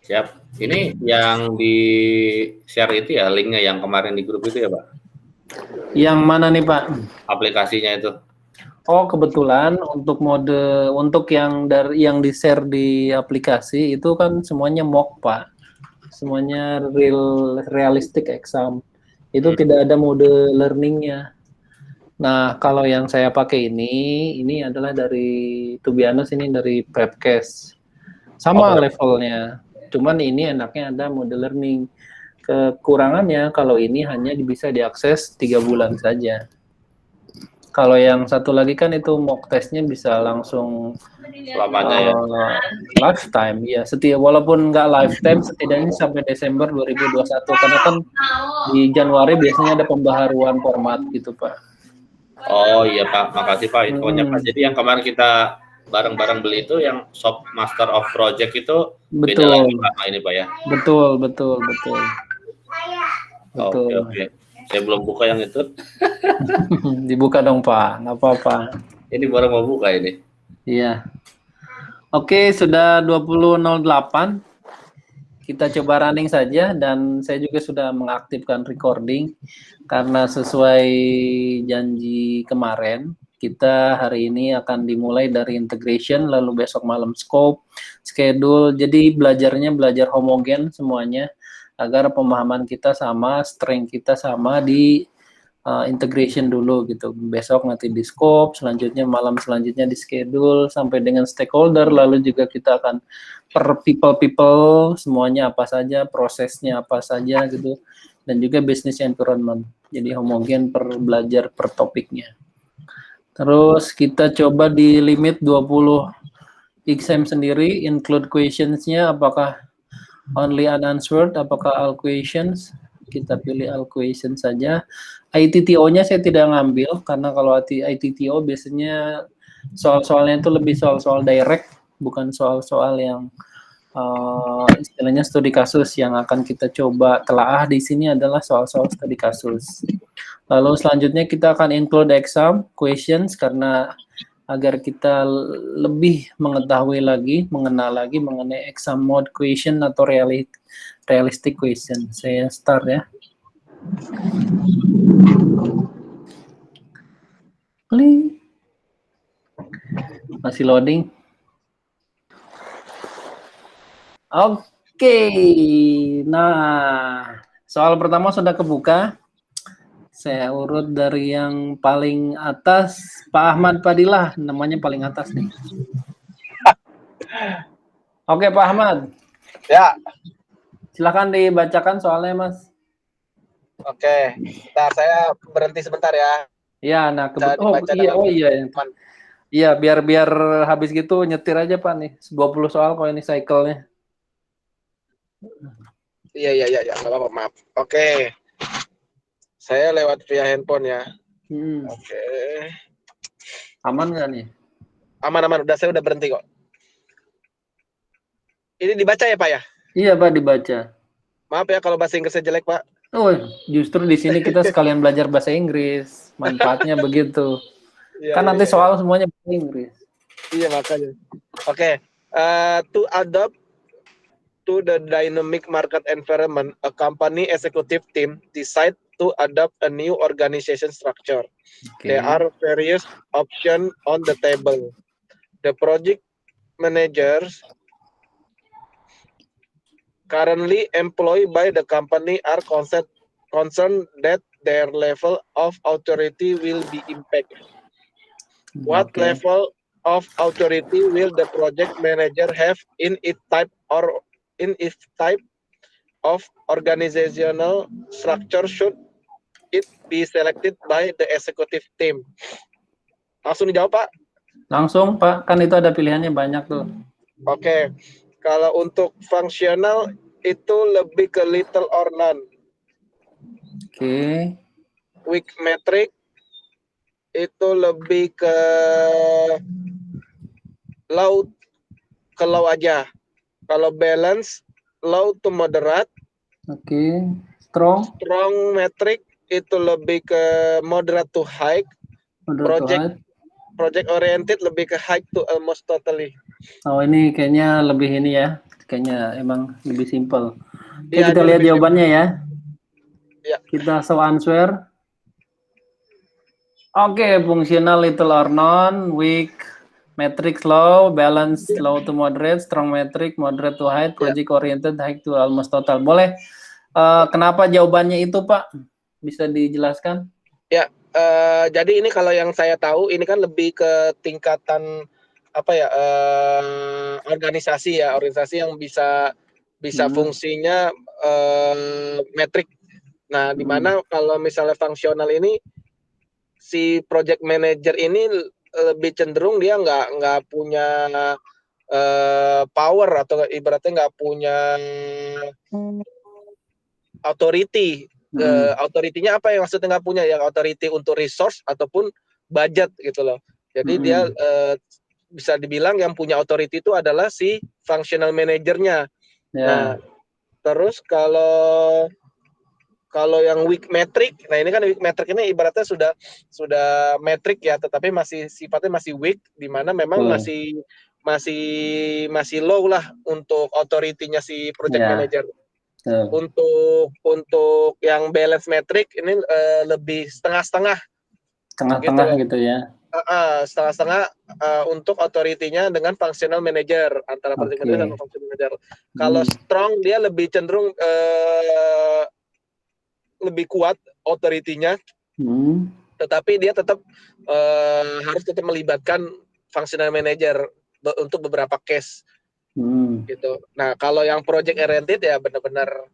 Siap. Ini yang di share itu ya linknya yang kemarin di grup itu ya Pak? Yang mana nih Pak? Aplikasinya itu. Oh kebetulan untuk yang di share di aplikasi itu kan semuanya mock Pak, semuanya realistic exam. Itu tidak ada mode learningnya. Nah kalau yang saya pakai ini adalah dari to be honest ini dari Prepcast. Sama levelnya, cuman ini enaknya ada mode learning. Kekurangannya kalau ini hanya bisa diakses 3 bulan saja. Kalau yang satu lagi kan itu mock testnya bisa langsung Selamanya ya. lifetime ya. Walaupun nggak lifetime, setidaknya sampai Desember 2021 karena kan di Januari biasanya ada pembaharuan format gitu Pak. Oh iya Pak, makasih Pak infonya Pak. Jadi yang kemarin kita bareng-bareng beli itu yang Shop Master of Project itu beda lagi Betul, Pak ini Pak ya. betul, betul, betul. Oke Betul. oke. Saya belum buka yang itu. Dibuka dong Pak, nggak apa-apa. Ini baru mau buka ini. Iya. Oke, sudah 20.08. Kita coba running saja dan saya juga sudah mengaktifkan recording karena sesuai janji kemarin kita hari ini akan dimulai dari integration lalu besok malam scope, schedule. Jadi belajarnya belajar homogen semuanya agar pemahaman kita sama, strength kita sama di integration dulu gitu. Besok nanti di scope, selanjutnya malam selanjutnya di schedule sampai dengan stakeholder, lalu juga kita akan per people semuanya apa saja, prosesnya apa saja gitu, dan juga business environment. Jadi homogen belajar per topiknya. Terus kita coba di limit 20 exam sendiri, include questions-nya apakah only unanswered, apakah all questions. Kita pilih all questions saja. ITTO-nya saya tidak ngambil karena kalau ITTO biasanya soal-soalnya itu lebih soal-soal direct, bukan soal-soal yang istilahnya studi kasus. Yang akan kita coba telaah di sini adalah soal-soal studi kasus. Lalu selanjutnya kita akan include exam questions karena agar kita lebih mengetahui lagi, mengenal lagi mengenai exam mode question atau realistic question. Saya start ya. Masih loading. Oke, nah soal pertama sudah kebuka. Saya urut dari yang paling atas, Pak Ahmad Padilah, namanya paling atas nih. Oke Pak Ahmad. Ya. Silakan dibacakan soalnya Mas. Oke, ntar saya berhenti sebentar ya. Ya, nah iya. Iya, biar habis gitu nyetir aja Pak nih. 20 soal kalau ini cycle-nya. Iya, nggak apa-apa, maaf. Oke. Saya lewat via handphone ya. Oke. Aman nggak nih? Aman, saya udah berhenti kok. Ini dibaca ya Pak ya? Iya Pak, dibaca. Maaf ya kalau bahasa Inggrisnya jelek Pak. Oh, justru di sini kita sekalian belajar bahasa Inggris. Manfaatnya begitu. Kan nanti soal semuanya bahasa Inggris. Iya makanya. Oke. To adopt to the dynamic market environment, a company executive team decide to adopt a new organization structure. There are various options on the table. The project managers currently employed by the company are concerned that their level of authority will be impacted. What level of authority will the project manager have in its type of organizational structure should it be selected by the executive team? Langsung dijawab Pak? Langsung Pak, kan itu ada pilihannya banyak tuh. Oke. Kalau untuk fungsional itu lebih ke little or none. Oke. Weak metric itu lebih ke low aja. Kalau balance low to moderate. Oke. Strong metric itu lebih ke moderate to high. Project oriented lebih ke high to almost totally. Oh ini kayaknya lebih ini ya, kayaknya emang lebih simpel. Oke, Iya, kita ini lihat lebih jawabannya ya. Ya. Kita show answer. Oke, fungsional little or none, weak metric low, balance low to moderate, strong metric moderate to high, project oriented high to almost total. Boleh kenapa jawabannya itu, Pak? Bisa dijelaskan? Ya, jadi ini kalau yang saya tahu ini kan lebih ke tingkatan apa ya, organisasi yang bisa fungsinya metrik. Nah, di mana kalau misalnya fungsional ini si project manager ini lebih cenderung dia nggak punya power atau ibaratnya nggak punya authority. Authority-nya apa yang maksudnya nggak punya? Yang authority untuk resource ataupun budget gitu loh. Jadi dia bisa dibilang yang punya authority itu adalah si functional manajernya. Nah, terus kalau yang weak metric, nah ini kan weak metric ini ibaratnya sudah metric ya, tetapi masih sifatnya masih weak, di mana memang masih low lah untuk authority-nya si project manager. Untuk yang balance metric ini lebih setengah-setengah gitu ya. Setengah-setengah untuk authority-nya dengan functional manager, antara project manager sama functional manager. Kalau strong dia lebih cenderung lebih kuat authority-nya, tetapi dia tetap harus melibatkan functional manager untuk beberapa case. Gitu. Nah, kalau yang project oriented ya benar-benar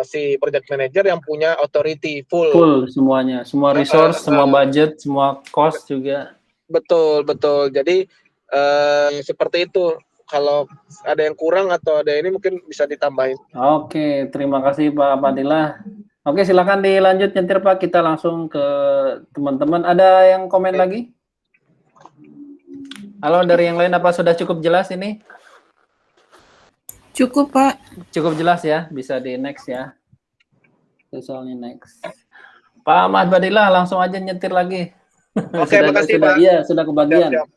si project manager yang punya authority full semuanya, semua resource, semua budget, semua cost juga. Betul. Jadi seperti itu. Kalau ada yang kurang atau ada ini mungkin bisa ditambahin. Oke, terima kasih Pak Fadilah. Oke, silakan dilanjut nyetir Pak. Kita langsung ke teman-teman. Ada yang komen lagi? Halo, dari yang lain apa sudah cukup jelas ini? Cukup, Pak. Cukup jelas ya, bisa di next ya. Soalnya next. Pak Ahmad Fadilah, langsung aja nyetir lagi. Oke, makasih Pak. Iya, sudah kebagian. Siap.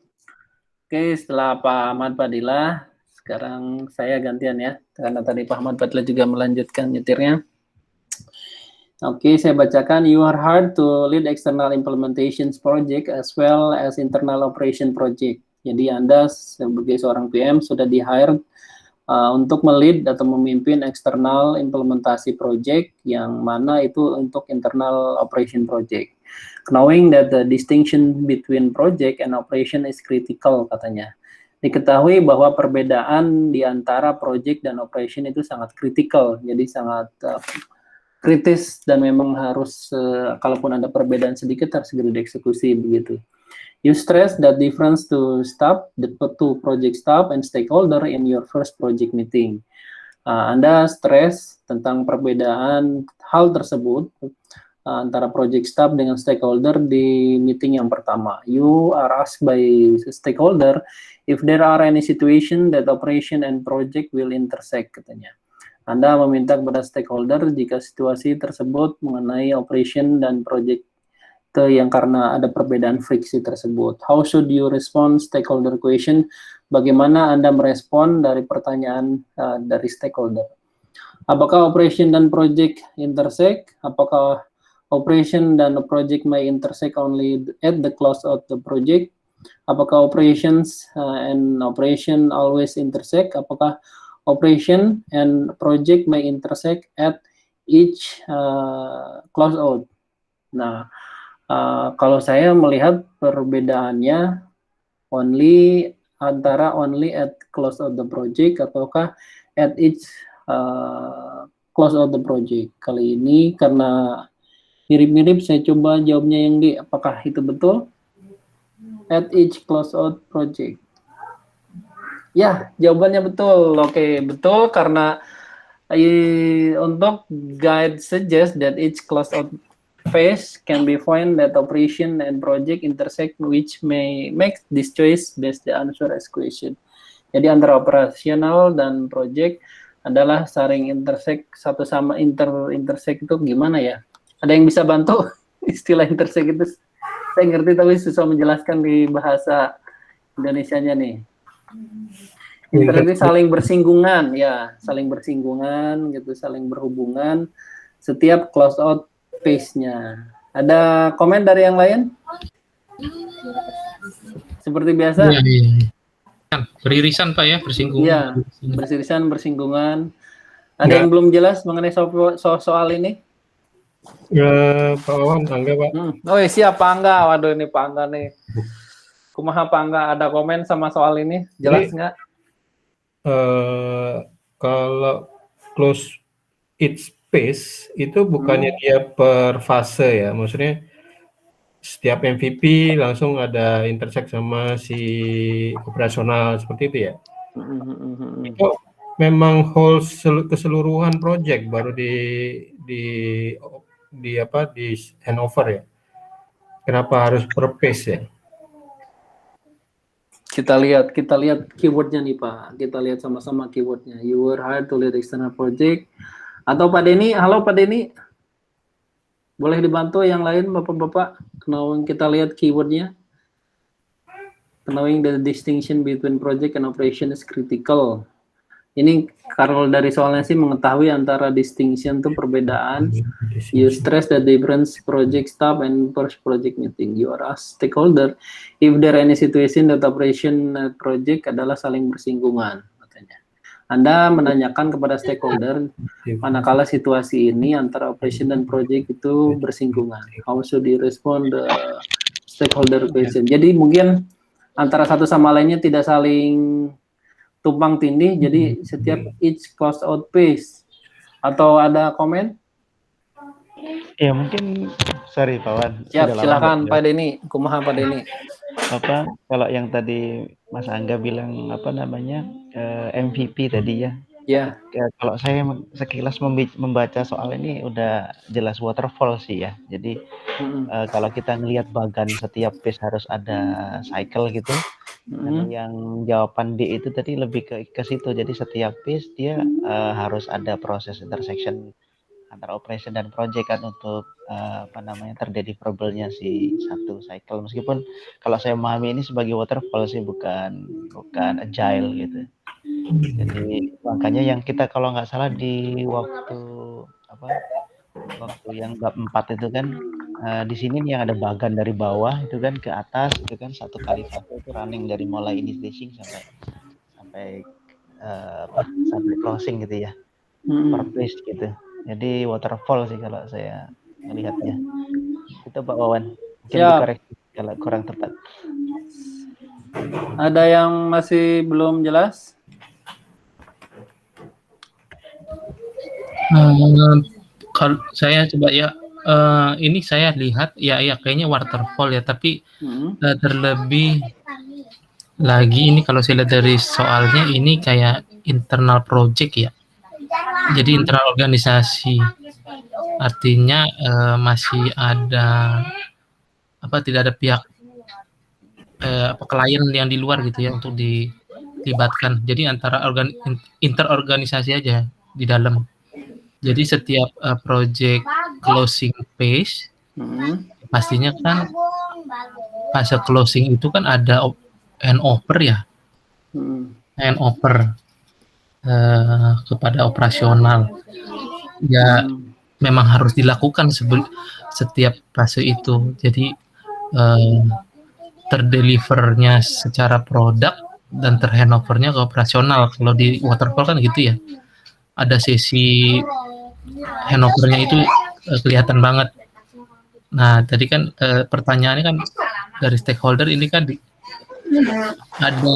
Oke, setelah Pak Ahmad Fadilah, sekarang saya gantian ya, karena tadi Pak Ahmad Fadilah juga melanjutkan nyetirnya. Oke, saya bacakan. You are hired to lead external implementations project as well as internal operation project. Jadi Anda sebagai seorang PM sudah di-hire untuk melead atau memimpin eksternal implementasi project yang mana itu untuk internal operation project. Knowing that the distinction between project and operation is critical, katanya. Diketahui bahwa perbedaan di antara project dan operation itu sangat kritikal, jadi sangat kritis dan memang harus, kalaupun ada perbedaan sedikit harus segera dieksekusi begitu. You stress that difference to staff, the two project staff and stakeholder in your first project meeting. Anda stres tentang perbedaan hal tersebut antara project staff dengan stakeholder di meeting yang pertama. You are asked by stakeholder if there are any situation that operation and project will intersect, katanya. Anda meminta kepada stakeholder jika situasi tersebut mengenai operation dan project yang karena ada perbedaan friksi tersebut. How should you respond stakeholder question? Bagaimana Anda merespon dari pertanyaan dari stakeholder? Apakah operation dan project intersect? Apakah operation dan project may intersect only at the close of the project? Apakah operations and operation always intersect? Apakah operation and project may intersect at each close out? Nah, kalau saya melihat perbedaannya only at close of the project ataukah at each close of the project. Kali ini karena mirip-mirip saya coba jawabnya yang D. Apakah itu betul? At each close out project. Ya, jawabannya betul. Oke, betul karena untuk guide suggest that each close out phase can be found that operation and project intersect, which may make this choice best the answer as question. Jadi antara operasional dan project adalah saling intersect satu sama intersect itu gimana ya? Ada yang bisa bantu istilah intersect itu? Saya ngerti tapi susah menjelaskan di bahasa Indonesianya nih. Interaktif saling bersinggungan, ya, saling bersinggungan gitu, saling berhubungan setiap close out phase-nya. Ada komen dari yang lain? Seperti biasa? Iya, iya. Beririsan Pak ya, bersinggungan. Iya, bersirisan, bersinggungan. Ada yang belum jelas mengenai soal ini? Pak Wawan, Angga Pak. Oh iya, siap Pak Angga. Waduh, ini Pak Angga nih. Kumaha Pak Angga, ada komen sama soal ini? Jelas nggak? Kalau close its space itu bukannya dia per fase ya, maksudnya setiap MVP langsung ada intersect sama si operasional seperti itu ya. Itu memang whole keseluruhan project baru di handover ya. Kenapa harus per phase ya? Kita lihat keywordnya nih Pak. Kita lihat sama-sama keywordnya. You were hired to lead external project. Atau Pak Denny, halo Pak Denny. Boleh dibantu yang lain Bapak-Bapak? Knowing kita lihat keywordnya. Knowing the distinction between project and operation is critical. Ini kalau dari soalnya sih mengetahui antara distinction itu perbedaan. You stress the difference project staff and first project meeting. You are a stakeholder. If there any situation that operation project adalah saling bersinggungan. Katanya. Anda menanyakan kepada stakeholder manakala situasi ini antara operation dan project itu bersinggungan. How should you respond the stakeholder question? Jadi mungkin antara satu sama lainnya tidak saling tumpang tindih, jadi setiap each close out phase. Atau ada komen? Ya mungkin, sorry Pak Wan. Siap, silakan Pak Denny. Kumaha Pak Denny? Kalau yang tadi Mas Angga bilang MVP tadi ya. Ya. Kalau saya sekilas membaca soal ini udah jelas waterfall sih ya. Jadi kalau kita ngelihat bagan setiap phase harus ada cycle gitu. Dan yang jawaban D itu tadi lebih ke situ. Jadi setiap phase dia harus ada proses intersection antara operation dan project kan untuk terdeliverable-nya si satu cycle. Meskipun kalau saya memahami ini sebagai waterfall sih bukan agile gitu. Jadi makanya yang kita kalau nggak salah di waktu yang bab 4 itu kan di sini yang ada bagan dari bawah itu kan ke atas itu kan satu kali fase itu running dari mulai initiation sampai closing gitu ya per phase gitu. Jadi waterfall sih kalau saya melihatnya. Itu Pak Wawan. Mungkin dikoreksi kalau kurang tepat. Ada yang masih belum jelas? Kalau saya coba ya, ini saya lihat ya kayaknya waterfall ya, tapi terlebih lagi ini kalau saya lihat dari soalnya ini kayak internal project ya. Jadi internal organisasi. Artinya masih ada tidak ada pihak klien yang di luar gitu ya untuk dilibatkan. Jadi antara interorganisasi aja di dalam. Jadi setiap project closing phase pastinya kan fase closing itu kan ada handover ya, handover kepada operasional ya, memang harus dilakukan setiap fase itu. Jadi terdelivernya secara produk dan terhandovernya ke operasional. Kalau di waterfall kan gitu ya, ada sesi handovernya itu kelihatan banget. Nah tadi kan pertanyaannya kan dari stakeholder ini kan ada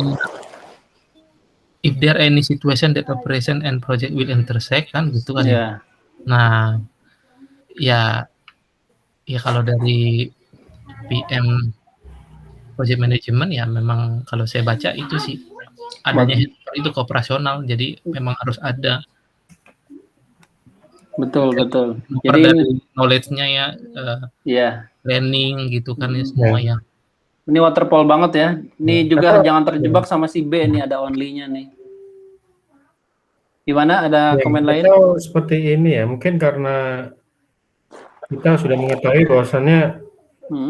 if there any situation that operation and project will intersect kan gitu kan ya. Nah ya kalau dari PM project management ya memang kalau saya baca itu sih adanya itu ke operasional, jadi memang harus ada. Betul. Jadi knowledge-nya ya, training gitu kan ya semua ya. Ini waterfall banget ya. Ini juga jangan terjebak sama si B nih, ada only-nya nih. Gimana? Ada komen lain? Seperti ini ya, mungkin karena kita sudah mengetahui bahwasannya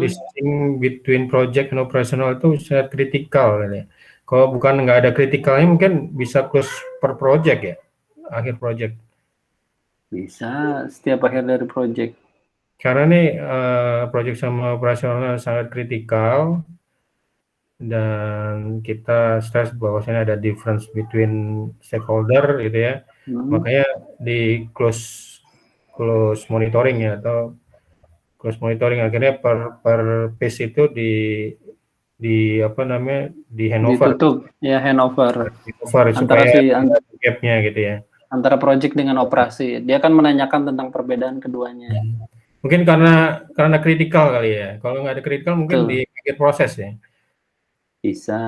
distinction between project and operational itu sangat kritikal ya. Kalau bukan nggak ada kritikalnya mungkin bisa close per project ya, akhir project. Bisa setiap akhir dari project. Karena nih project sama operasional sangat kritikal dan kita stress bahwasanya ada difference between stakeholder gitu ya. Makanya di close monitoring ya, atau close monitoring akhirnya per phase itu di apa namanya, di handover. Ditutup ya, handover antara supaya gap-nya gitu ya. Antara project dengan operasi. Dia kan menanyakan tentang perbedaan keduanya. Mungkin karena kritikal kali ya. Kalau nggak ada kritikal mungkin di akhir proses ya. Bisa.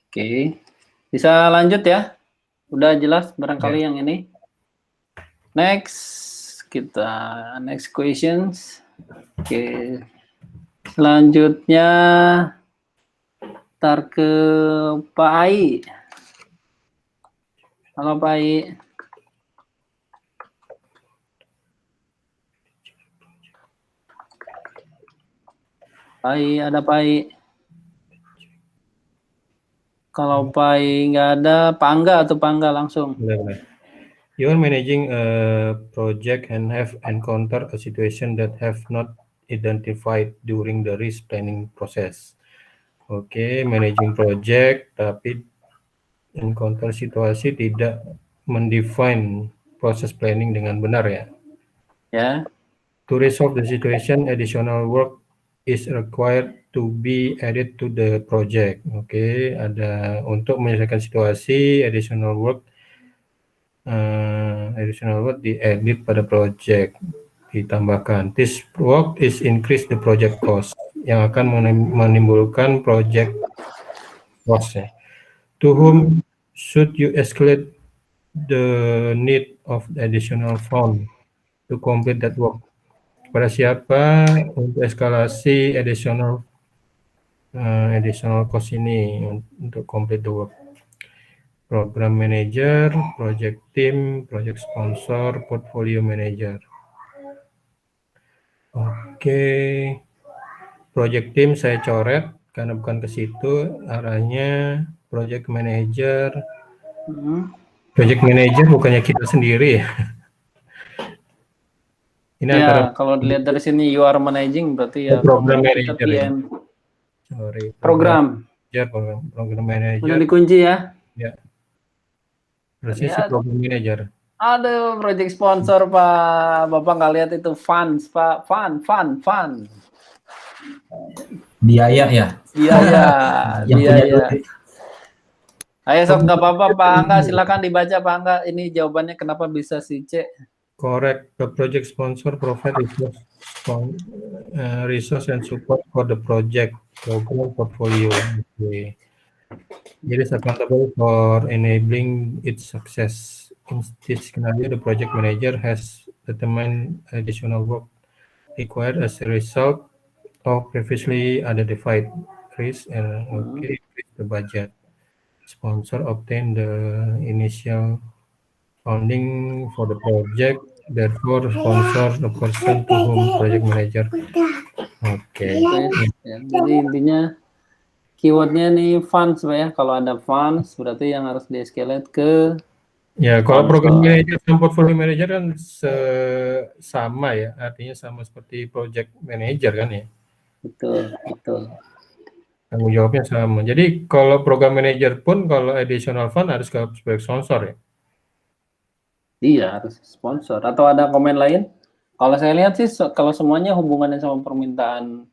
Oke. Bisa lanjut ya? Udah jelas barangkali yang ini. Next questions. Oke. Selanjutnya ntar ke Pak Ai. Halo Pak Ai. Pak Ai, ada Pak Ai? Kalau Pak Ai nggak ada, Pak Angga atau Pak Angga langsung. You are managing a project and have encountered a situation that have not identified during the risk planning process. Oke, managing project tapi encounter situasi tidak mendefine proses planning dengan benar ya. Ya. To resolve the situation, additional work is required to be added to the project. Oke, ada untuk menyelesaikan situasi, additional work di-edit pada project, ditambahkan. This work is increase the project cost, yang akan menimbulkan project cost ya. To whom should you escalate the need of additional fund to complete that work? Pada siapa untuk eskalasi additional cost ini untuk complete the work? Program manager, project team, project sponsor, portfolio manager. Oke, project team saya coret karena bukan ke situ arahnya. Project manager, bukannya kita sendiri ya. Ini ya, antara kalau dilihat dari sini you are managing berarti ya program kita manager. PM. Sorry, Program manager. Udah dikunci ya? Ya. Berarti si program manager. Aduh, project sponsor Pak. Bapak nggak lihat itu funds Pak. Fund. Biaya ya? Biaya. Ayo sok, nggak apa-apa Pak Angga, silakan dibaca Pak Angga. Ini jawabannya kenapa bisa si C. Correct. The project sponsor provide resource and support for the project program portfolio. Okay. It is accountable for enabling its success. In this scenario, the project manager has determined additional work required as a result of previously identified risk and increase the budget. Sponsor obtain the initial funding for the project, therefore sponsor the person to whom project manager. Oke. Ya, jadi intinya keywordnya nih funds Pak ya. Kalau ada funds berarti yang harus di-escalate ke ya, kalau program manager dan portfolio manager kan sama ya, artinya sama seperti project manager kan ya. Betul. Tanggung jawabnya sama. Jadi kalau program manager pun kalau additional fund harus ke sponsor ya. Iya, harus sponsor. Atau ada komen lain? Kalau saya lihat sih kalau semuanya hubungannya sama permintaan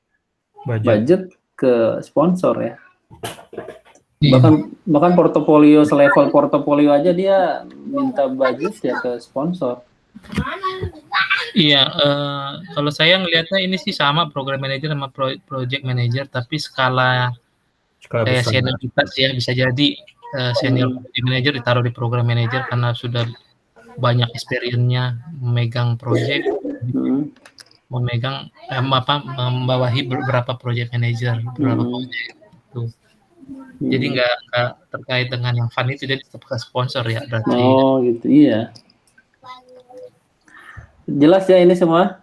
budget ke sponsor ya. Bahkan portofolio selevel portofolio aja dia minta budget ya ke sponsor. Iya, kalau saya ngelihatnya ini sih sama program manager sama project manager, tapi skala senioritas ya, bisa jadi senior project manager ditaruh di program manager karena sudah banyak experience-nya memegang project, membawahi beberapa project manager, beberapa project itu. Jadi nggak terkait dengan yang fund itu, jadi tetap ke sponsor ya berarti. Oh gitu, iya. Jelas ya ini semua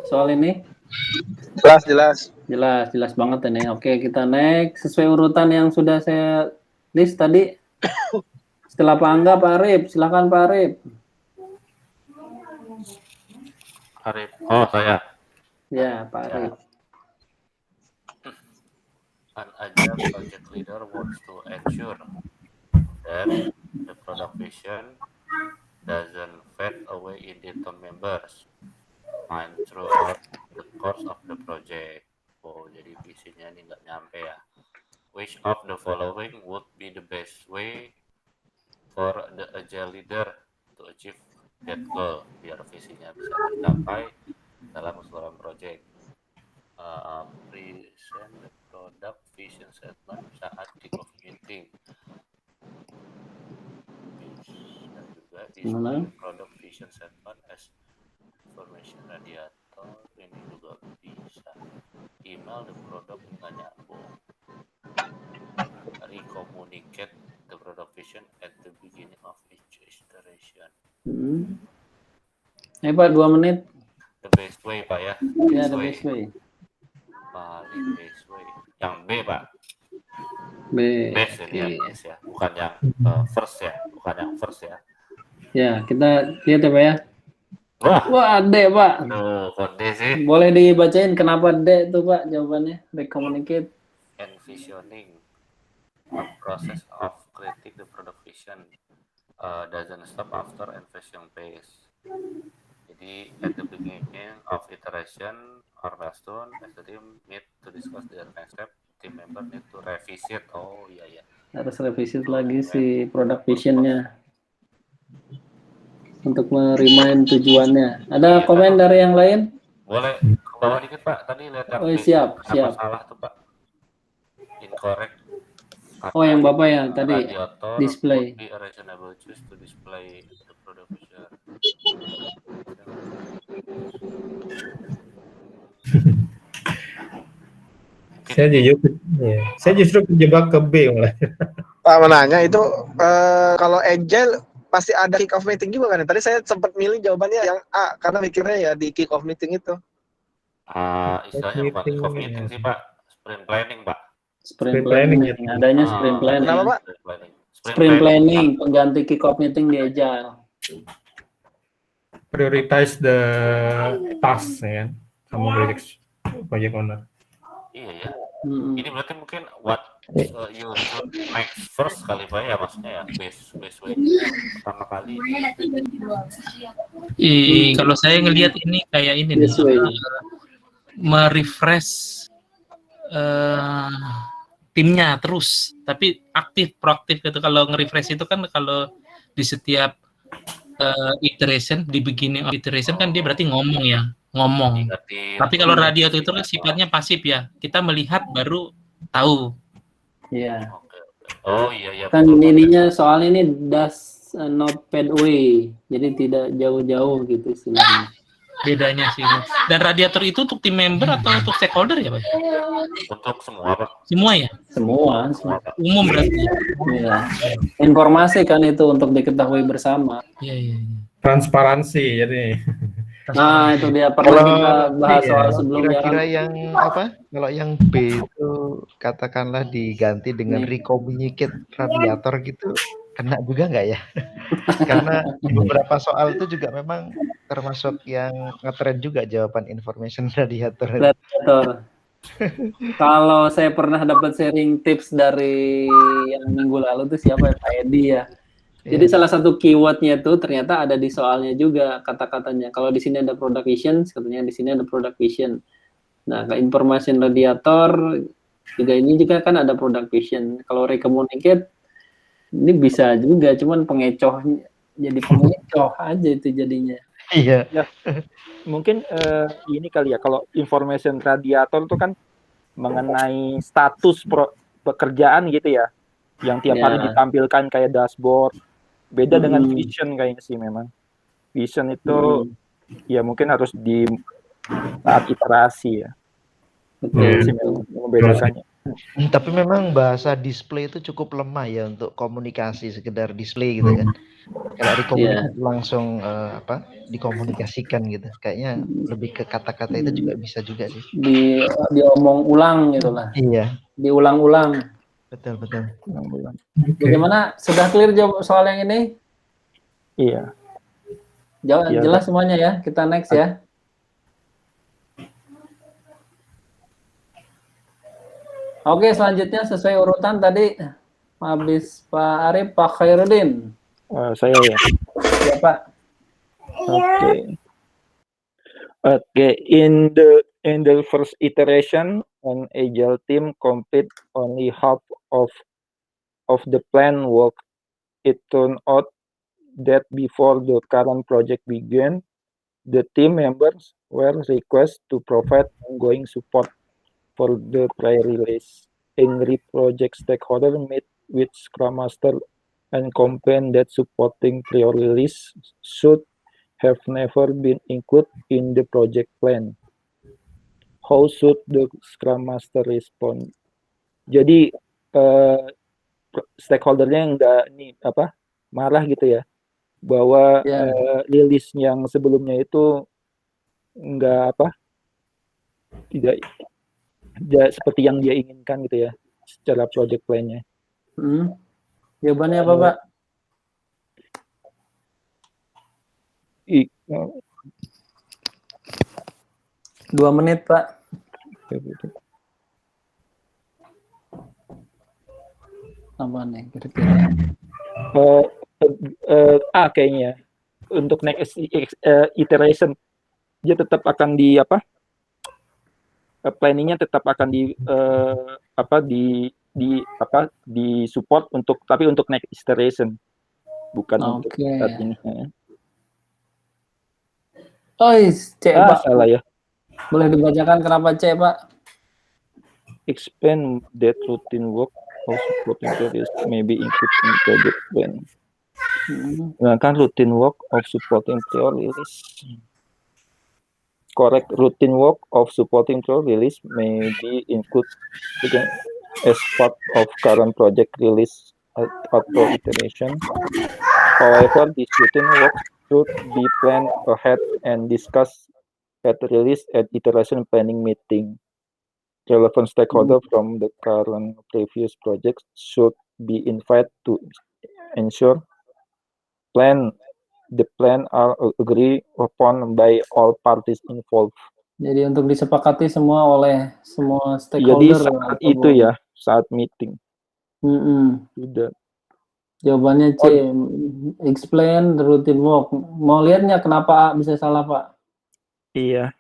soal ini? Jelas. Jelas banget ini. Oke, kita next sesuai urutan yang sudah saya list tadi. Setelah Pak Angga, Pak Arif. Silakan Pak Arif. Arif. Oh, saya. Ya, Pak Arif. An agile project leader wants to ensure that the product vision doesn't fade away in the team members mind throughout the course of the project. Oh, jadi visinya ini nggak nyampe ya. Which of the following would be the best way for the agile leader to achieve that goal, biar visinya bisa tercapai dalam keseluruhan project? Present the product vision statement saat kick-off meeting. Dan juga display the product vision statement as information radiator, ini juga bisa. Email the product nggak nyambung. Recommunicate the product vision at the beginning of each iteration. Pak, 2 menit. The best way, Pak ya. Ya, the best way. Paling best way. Yang B, Pak. B. Best ya, best ya. Bukan yang first ya. Bukan yang first ya. Ya, kita lihat ya, Pak ya. Wah, D, Pak. Kondisi. Boleh dibacain kenapa D itu, Pak, jawabannya? Recommunicate. Envisioning. A process of creating the product vision doesn't stop after envisioning phase. Jadi, at the beginning of iteration or milestone, as the team meet to discuss their next step, team member need to revisit. Oh iya. Harus revisit lagi si product vision-nya untuk meremind tujuannya. Ada komen dari yang lain? Boleh ke bawah dikit, Pak. Tadi lihat yang Oh, siap. salah tuh, Pak. Incorrect. Oh, yang Bapak ya tadi Radiator display. would be a reasonable choice to display the product vision. Saya justru kejebak ke B malah. Pak menanya itu kalau agile pasti ada kick off meeting juga kan? Tadi saya sempat milih jawabannya yang A karena mikirnya ya di kick off meeting itu. Istilahnya bukan kick off meeting sih, Pak. Sprint planning, Pak. Sprint planning. Adanya sprint planning. Kenapa, Pak? Sprint planning, pengganti kick off meeting di agile. Prioritize the task ya kan, sama project owner. Iya ya. Ini berarti mungkin what you should make first kali Pak ya, maksudnya ya base way pertama kali. Kalau saya ngelihat ini kayak ini nih, merefresh timnya terus, tapi aktif proaktif gitu. Kalau nge-refresh itu kan kalau di setiap iteration, di beginning of iteration kan dia berarti ngomong. Tapi kalau radio itu kan sifatnya pasif ya. Kita melihat baru tahu. Iya. Oh iya. Kan ininya soal ini does not fade away. Jadi tidak jauh-jauh gitu istilahnya. Bedanya sih. Dan radiator itu untuk tim member atau untuk stakeholder ya, Pak? Untuk semua, Pak. Semua ya? Semua. Umum berarti. Iya. Informasi kan itu untuk diketahui bersama. Iya. Transparansi jadi. Nah, itu dia pernah kita bahas soal sebelumnya. Kira-kira yang apa? Kalau yang B itu katakanlah diganti dengan recommunicate radiator gitu, kena juga nggak ya? Karena di beberapa soal itu juga memang termasuk yang ngetrend juga jawaban information radiator. Kalau saya pernah dapat sharing tips dari yang minggu lalu tuh siapa ya, Pak Edi ya. Jadi salah satu keywordnya tuh ternyata ada di soalnya juga kata-katanya. Kalau di sini ada product vision, katanya di sini ada product vision. Nah, information radiator juga ini juga kan ada product vision. Kalau recommunicate ini bisa juga, cuman pengecohnya jadi pengecoh aja itu jadinya. Iya. Ya, mungkin ini kali ya, kalau information radiator itu kan mengenai status pekerjaan gitu ya, yang tiap hari ditampilkan kayak dashboard. Beda dengan vision kayaknya sih memang. Vision itu ya mungkin harus di saat iterasi ya. Betul sih memang membedakannya. Tapi memang bahasa display itu cukup lemah ya untuk komunikasi sekedar display gitu kan. Kalau dikomunikasi langsung dikomunikasikan gitu. Kayaknya lebih ke kata-kata itu juga bisa juga sih. Diomong ulang gitu lah. Iya, Diulang-ulang. betul. Bagaimana? Sudah clear jawab soal yang ini? Iya. Iya, Jelas semuanya ya. Kita next ya. Oke, selanjutnya sesuai urutan tadi. Habis Pak Arif, Pak Khairuddin. Saya ya. Ya, Pak. Okay. In the first iteration, an agile team complete only half of the plan work. It turned out that before the current project began, the team members were requested to provide ongoing support for the pre-release. Angry project stakeholder met with Scrum Master and complained that supporting pre-release should have never been included in the project plan. How should the Scrum Master respond? Jadi stakeholdernya marah gitu ya, bahwa rilis yang sebelumnya itu tidak seperti yang dia inginkan gitu ya secara project plan-nya. Jawabannya apa, Pak? 2 menit, Pak. Apa nih kira-kira? Kayaknya untuk next iteration dia tetap akan planningnya tetap akan di support tapi untuk next iteration, bukan untuk saat ini. C, Pak. Salah ya. Boleh dibacakan kenapa C, Pak? Expand that routine work of supporting projects may be included in project plan. Gunakan routine work of supporting pre-release. Correct, routine work of supporting pre-release may be included again as part of current project release auto iteration. However, this routine work should be planned ahead and discussed at release at iteration planning meeting. Relevant stakeholder from the current previous projects should be invited to ensure the plan are agreed upon by all parties involved. Jadi untuk disepakati semua oleh semua Jadi stakeholder. saat itu ya, saat meeting. Sudah. Jawabannya C. Explain the routine work. Mau lihatnya kenapa A bisa salah, Pak? Iya.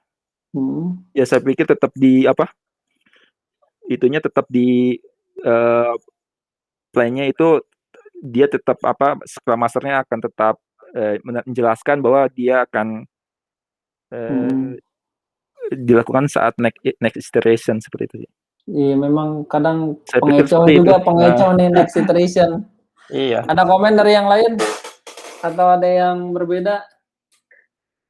Ya saya pikir tetap di itunya tetap di plan-nya itu dia tetap Scrum Master-nya akan tetap menjelaskan bahwa dia akan dilakukan saat next iteration seperti itu. Iya, memang kadang Saya pengecoh juga nih next iteration. Iya. Ada komen dari yang lain atau ada yang berbeda?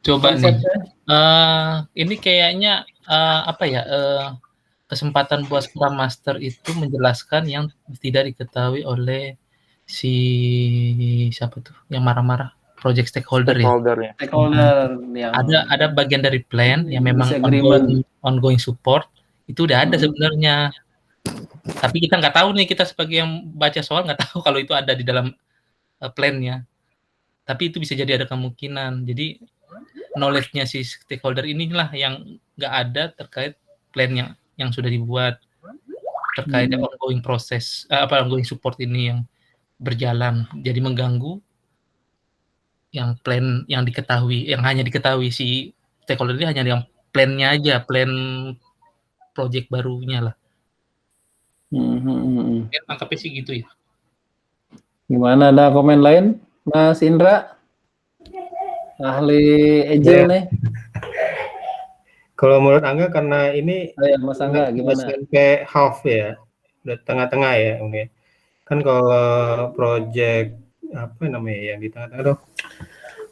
Coba konsepnya? Nih, ini kayaknya kesempatan buat Scrum Master itu menjelaskan yang tidak diketahui oleh siapa tuh yang marah-marah, project stakeholder ya. Stakeholder yang ada bagian dari plan yang memang ongoing support itu udah ada sebenarnya. Tapi kita nggak tahu nih, kita sebagai yang baca soal nggak tahu kalau itu ada di dalam plan-nya. Tapi itu bisa jadi ada kemungkinan. Jadi knowledge-nya si stakeholder inilah yang nggak ada terkait plan yang sudah dibuat terkait ongoing proses ongoing support ini yang berjalan. Jadi mengganggu yang plan yang diketahui, yang hanya diketahui si stakeholder ini hanya yang plan-nya aja, plan project barunya lah. Angkapnya sih gitu ya. Gimana, ada komen lain, Mas Indra? Ahli Agile nih. Kalau menurut Angga karena ini Mas Angga gimana? Sampai half ya, udah tengah-tengah ya, mungkin. Kan kalau project yang di tengah-tengah tuh,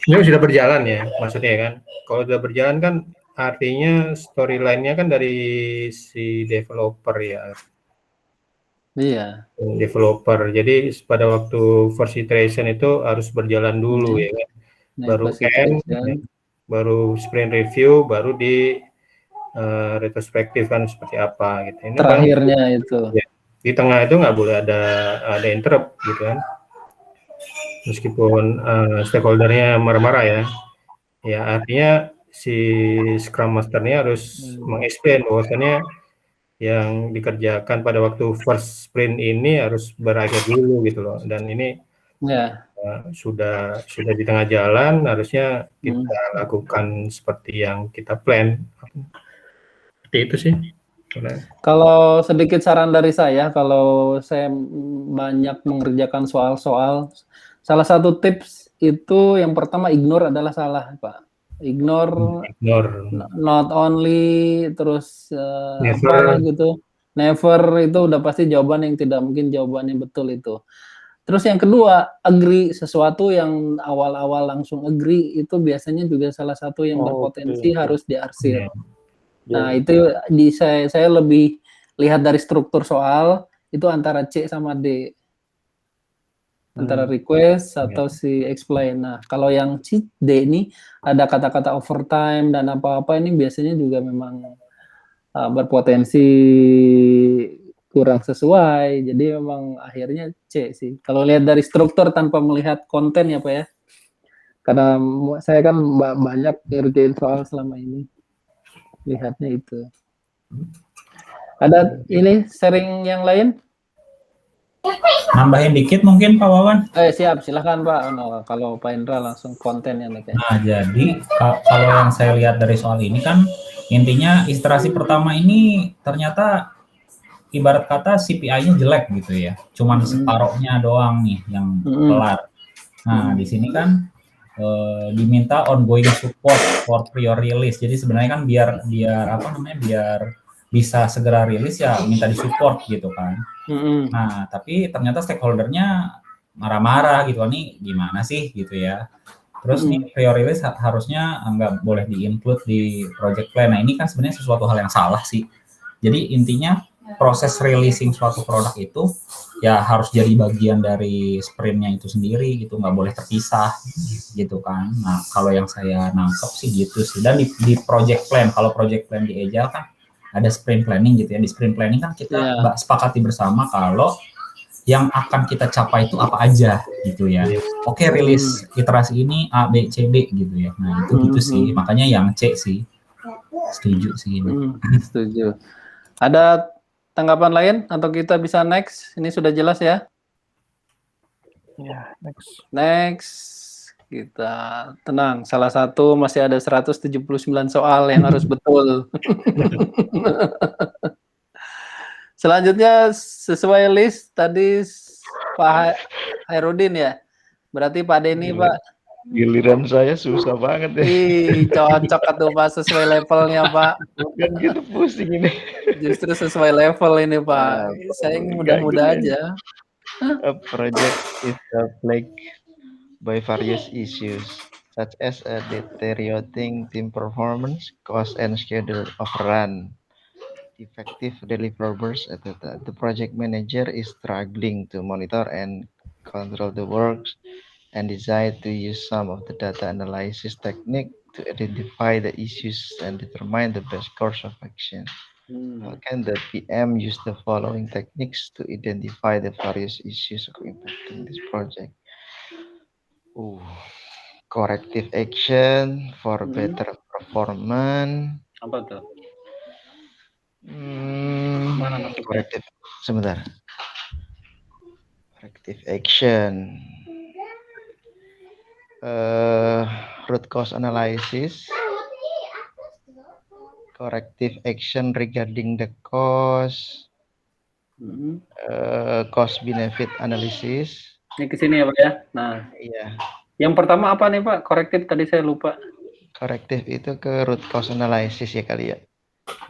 ini sudah berjalan ya, maksudnya kan. Kalau sudah berjalan kan artinya storyline-nya kan dari si developer ya. Iya. developer. Jadi pada waktu first iteration itu harus berjalan dulu ya kan. Baru First end, iteration. baru sprint review, baru di retrospektif kan seperti apa gitu. Ini Terakhirnya itu. ya, di tengah itu nggak boleh ada interrupt gitu kan. Meskipun stakeholdernya marah-marah ya. Ya artinya si Scrum Master-nya harus mengexplain bahwasannya yang dikerjakan pada waktu first sprint ini harus berakhir dulu gitu loh. Dan ini Ya. sudah di tengah jalan, harusnya kita lakukan seperti yang kita plan. Seperti itu sih. Kalau sedikit saran dari saya, kalau saya banyak mengerjakan soal-soal, salah satu tips itu yang pertama ignore adalah salah, Pak. Ignore not only, terus apalah gitu. Never itu udah pasti jawaban yang tidak mungkin jawaban yang betul itu. Terus yang kedua, agree, sesuatu yang awal-awal langsung agree itu biasanya juga salah satu yang berpotensi harus diarsir. Nah, itu saya lebih lihat dari struktur soal itu antara C sama D. Antara request atau si explain. Nah, kalau yang C, D ini ada kata-kata overtime dan apa-apa ini biasanya juga memang berpotensi kurang sesuai. Jadi memang akhirnya C sih. Kalau lihat dari struktur tanpa melihat konten ya Pak ya. Karena saya kan banyak ngerjain soal selama ini. Lihatnya itu. Ada ini sharing yang lain? Nambahin dikit mungkin Pak Wawan. Siap, silahkan Pak. No, kalau Pak Indra langsung konten yang nanti. Nah, jadi kalau yang saya lihat dari soal ini kan intinya iterasi pertama ini ternyata ibarat kata CPI-nya jelek gitu ya. Cuman separohnya doang nih yang kelar. Nah, di sini kan diminta ongoing support for prior release. Jadi sebenarnya kan biar bisa segera rilis ya minta disupport gitu kan. Nah, tapi ternyata stakeholdernya marah-marah gitu, nih gimana sih gitu ya. Terus nih prior release harusnya nggak boleh di-include di project plan. Nah, ini kan sebenarnya sesuatu hal yang salah sih. Jadi intinya proses releasing suatu produk itu ya harus jadi bagian dari sprintnya itu sendiri gitu, nggak boleh terpisah gitu kan. Nah, kalau yang saya nangkep sih gitu sih. Dan di project plan, kalau project plan di Agile kan ada sprint planning gitu ya. Di sprint planning kan kita sepakati bersama kalau yang akan kita capai itu apa aja gitu ya. Oke, rilis iterasi ini A, B, C, D gitu ya. Nah, itu gitu sih. Makanya yang C sih. Setuju sih ini. Setuju. Ada tanggapan lain atau kita bisa next? Ini sudah jelas ya? Ya, next. Next. Kita tenang, salah satu masih ada 179 soal yang harus betul. Selanjutnya sesuai list tadi Pak Hairudin ya. Berarti Pak Denny Pak. Giliran saya susah banget ya. Cocok atau Pak sesuai levelnya Pak. Bukan gitu pusing ini. Justru sesuai level ini Pak. Saya mudah-mudah aja. A project is plagued by various issues such as a deteriorating team performance, cost and schedule overrun, effective deliverables, etc. The project manager is struggling to monitor and control the works and decide to use some of the data analysis technique to identify the issues and determine the best course of action. How can the PM use the following techniques to identify the various issues impacting this project? Corrective action for better performance. Apa tuh? Corrective, sebentar. Corrective action. Root cause analysis. Corrective action regarding the cost. Cost benefit analysis. Ini ke sini ya Pak ya. Nah, iya. Yang pertama apa nih Pak? Corrective tadi saya lupa. Corrective itu ke root cause analysis ya kali ya.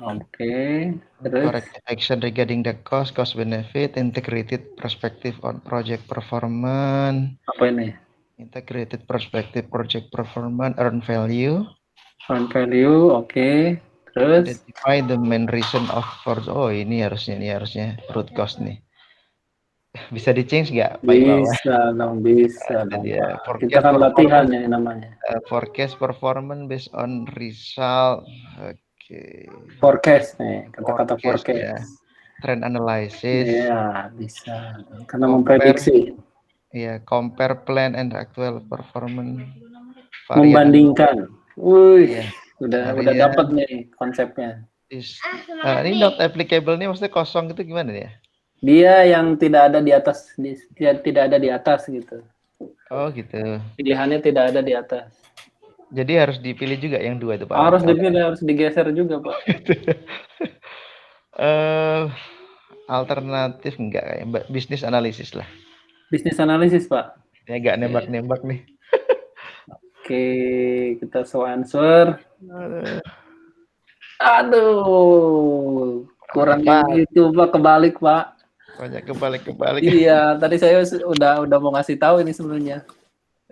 Oke. Corrective action regarding the cost benefit, integrated perspective on project performance. Apa ini? Integrated perspective project performance, earn value. Earn value, oke. Terus Identify the main reason of for. Oh, ini harusnya root cause nih. Bisa di-change nggak, Pak Iwawan? Bisa dong, bisa dong, Jadi ya, Pak. Kita kan latihan ya namanya. Forecast performance based on result. Oke. Forecast nih, kata-kata Forecast, forecast. ya. Trend analysis. Iya, bisa. Karena Compare. memprediksi. Iya, compare plan and actual performance. Membandingkan. Wih, Iya. udah Varian. dapat nih konsepnya. Ini not applicable nih maksudnya kosong itu gimana ya? Dia yang tidak ada di atas, tidak ada di atas gitu. Oh gitu. Pilihannya tidak ada di atas. Jadi harus dipilih juga yang dua itu Pak. Harus dipilih, harus digeser juga Pak. Alternatif enggak kayak bisnis analisis lah. Bisnis analisis Pak. Ya enggak nembak-nembak nih. Oke, kita show answer. Aduh, kurang itu Pak, kebalik Pak. Banyak kebalik. Iya, tadi saya udah mau ngasih tahu ini sebenarnya.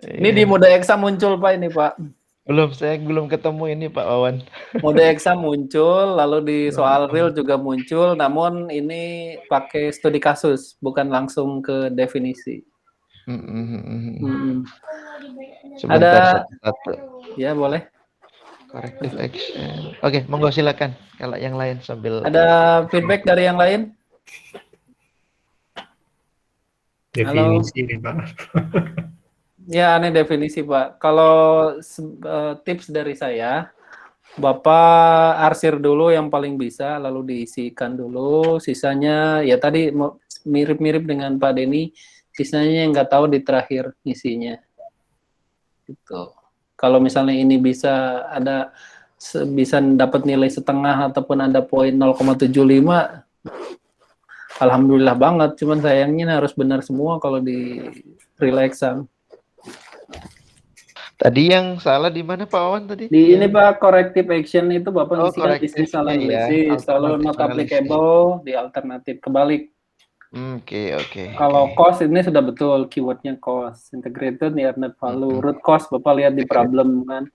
Ini di mode EXA muncul Pak ini Pak. Saya belum ketemu ini Pak Wawan. Mode EXA muncul, lalu di soal real juga muncul, namun ini pakai studi kasus, bukan langsung ke definisi. Sebentar, ada satu. Ya boleh. Corrective action. Oke, monggo silakan. Kalau yang lain sambil. Ada feedback dari yang lain? Definisi nih Pak. Ya, aneh definisi Pak. Kalau tips dari saya, Bapak arsir dulu yang paling bisa, lalu diisikan dulu. Sisanya ya tadi mirip-mirip dengan Pak Denny. Sisanya yang nggak tahu di terakhir isinya. Gitu. Kalau misalnya ini bisa dapat nilai setengah ataupun ada poin 0,75, alhamdulillah banget. Cuman sayangnya harus benar semua kalau di real exam. Tadi yang salah di mana Pak Wawan tadi? Di ini Pak, corrective action itu Bapak ngisikan business analysis, lalu not applicable di alternatif kebalik. Oke. Kalau cost ini sudah betul, keywordnya cost, integrated near net value, root cost Bapak lihat di problem kan.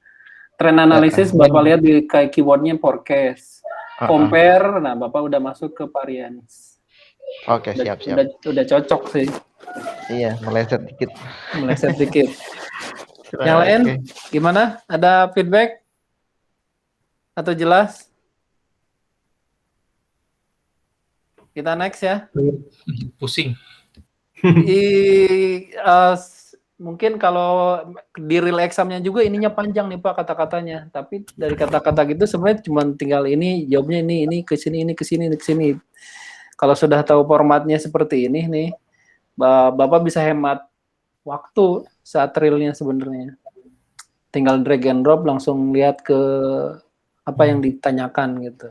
Trend analysis Bapak lihat di kayak keywordnya forecast. Compare, nah Bapak udah masuk ke variance. Oke, siap. Udah cocok sih. Iya, meleset dikit. Yang lain gimana? Ada feedback? Atau jelas? Kita next ya. Pusing. Mungkin kalau di real examnya juga ininya panjang nih Pak kata-katanya. Tapi dari kata-kata gitu sebenarnya cuma tinggal ini jawabnya ini ke sini. Kalau sudah tahu formatnya seperti ini nih, Bapak bisa hemat waktu saat realnya sebenarnya. Tinggal drag and drop langsung lihat ke apa yang ditanyakan gitu.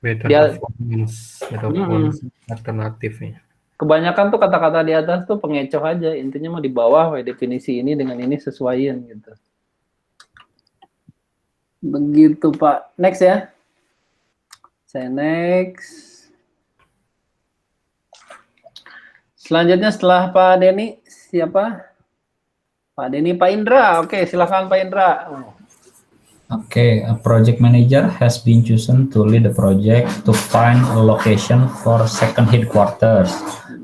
Beda performance alternatifnya. Kebanyakan tuh kata-kata di atas tuh pengecoh aja, intinya mau di bawah definisi ini dengan ini sesuaiin gitu. Begitu Pak. Next ya. Saya next. Selanjutnya setelah Pak Denny siapa? Pak Denny, Pak Indra. Oke, silakan Pak Indra. Okay, a project manager has been chosen to lead the project to find a location for second headquarters.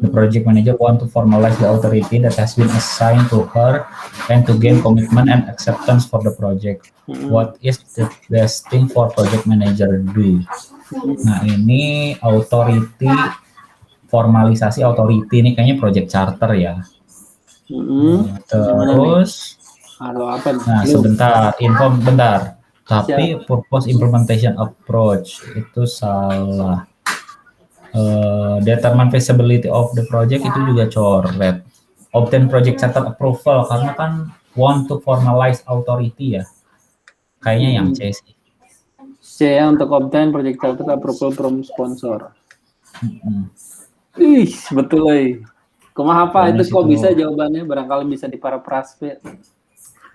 The project manager want to formalize the authority that has been assigned to her and to gain commitment and acceptance for the project. What is the best thing for project manager do? Nah, ini authority, formalisasi authority ini kayaknya project charter ya. Terus, nah sebentar, bentar. Tapi purpose implementation approach itu salah. Determine feasibility of the project itu juga coret. Obtain project charter approval karena kan want to formalize authority ya. Kayaknya yang C sih. C ya untuk obtain project charter approval from sponsor. Ih, betul kumaha apa itu kok bisa jawabannya, barangkali bisa diparaphrase.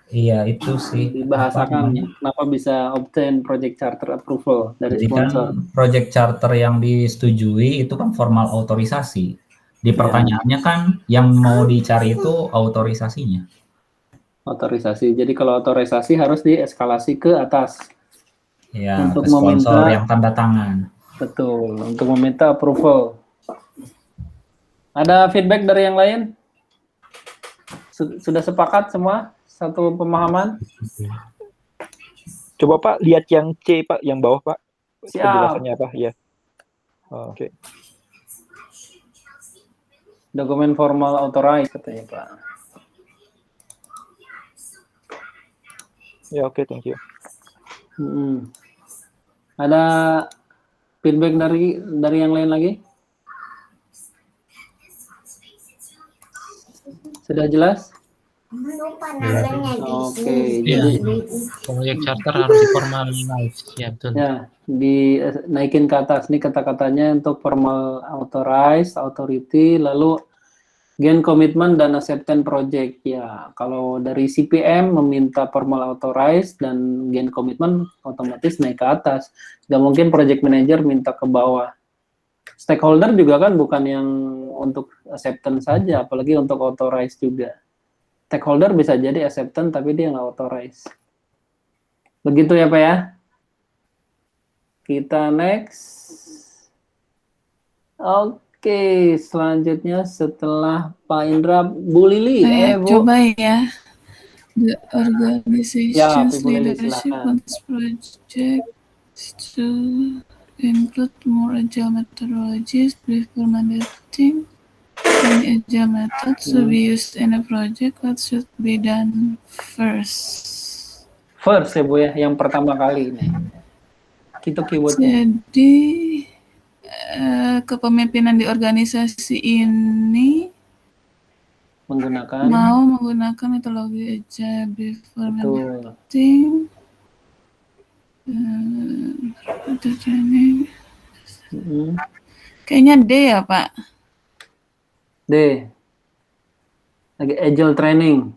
Iya itu sih. Dibahasakan kenapa bisa obtain project charter approval dari sponsor. Kan project charter yang disetujui itu kan formal otorisasi. Di pertanyaannya kan yang mau dicari itu otorisasinya. Otorisasi. Jadi kalau otorisasi harus dieskalasi ke atas. Ya, untuk sponsor yang tanda tangan. Betul, untuk meminta approval. Ada feedback dari yang lain? Sudah sepakat semua? Satu pemahaman? Coba Pak lihat yang C Pak, yang bawah Pak. Siap. Penjelasannya apa? Ya. Oke. Dokumen formal authorized katanya Pak. Ya oke, thank you. Ada feedback dari yang lain lagi? Sudah jelas? Oke, Iya, jadi proyek charter harus diformalize. Ya betul. ya dinaikin ke atas nih kata-katanya untuk formal authorized, authority, lalu gain commitment dan acceptance project. Ya, kalau dari CPM meminta formal authorized dan gain commitment otomatis naik ke atas. Nggak mungkin project manager minta ke bawah. Stakeholder juga kan bukan yang untuk acceptance saja, apalagi untuk authorized juga. Stakeholder bisa jadi acceptance tapi dia nggak authorized. Begitu ya Pak ya. Kita next. Oke, selanjutnya setelah Pak Indra, Bu Lili. Bu. Coba ya. The organization's Bu Lili, leadership silakan. wants projects to include more agile methodologies before mandating any agile methods to be used in a project. What should be done first? First ya Bu ya, yang pertama kali ini. Itu keywordnya. Jadi kepemimpinan di organisasi ini mau menggunakan metodologi agile before mandating. Kayaknya D ya Pak. D. Lagi agile training.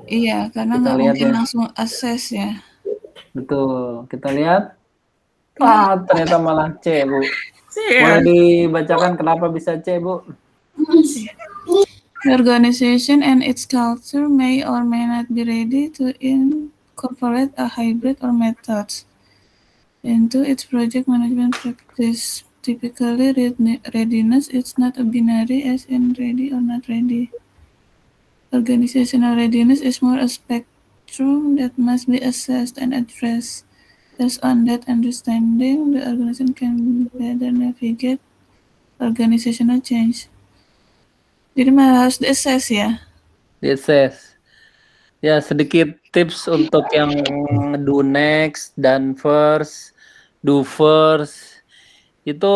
Iya, karena nggak mungkin langsung assess ya. Betul. Kita lihat. Wah, ternyata malah C, Bu. Boleh dibacakan kenapa bisa C, Bu? The organization and its culture may or may not be ready to incorporate a hybrid or methods into its project management practice. Typically, readiness is not a binary as in ready or not ready. Organizational readiness is more a spectrum that must be assessed and addressed. Based on that understanding, the organization can better navigate organizational change. Jadi malah harus di-assess ya? Di-assess. Ya, sedikit tips untuk yang do next dan first, do first. Itu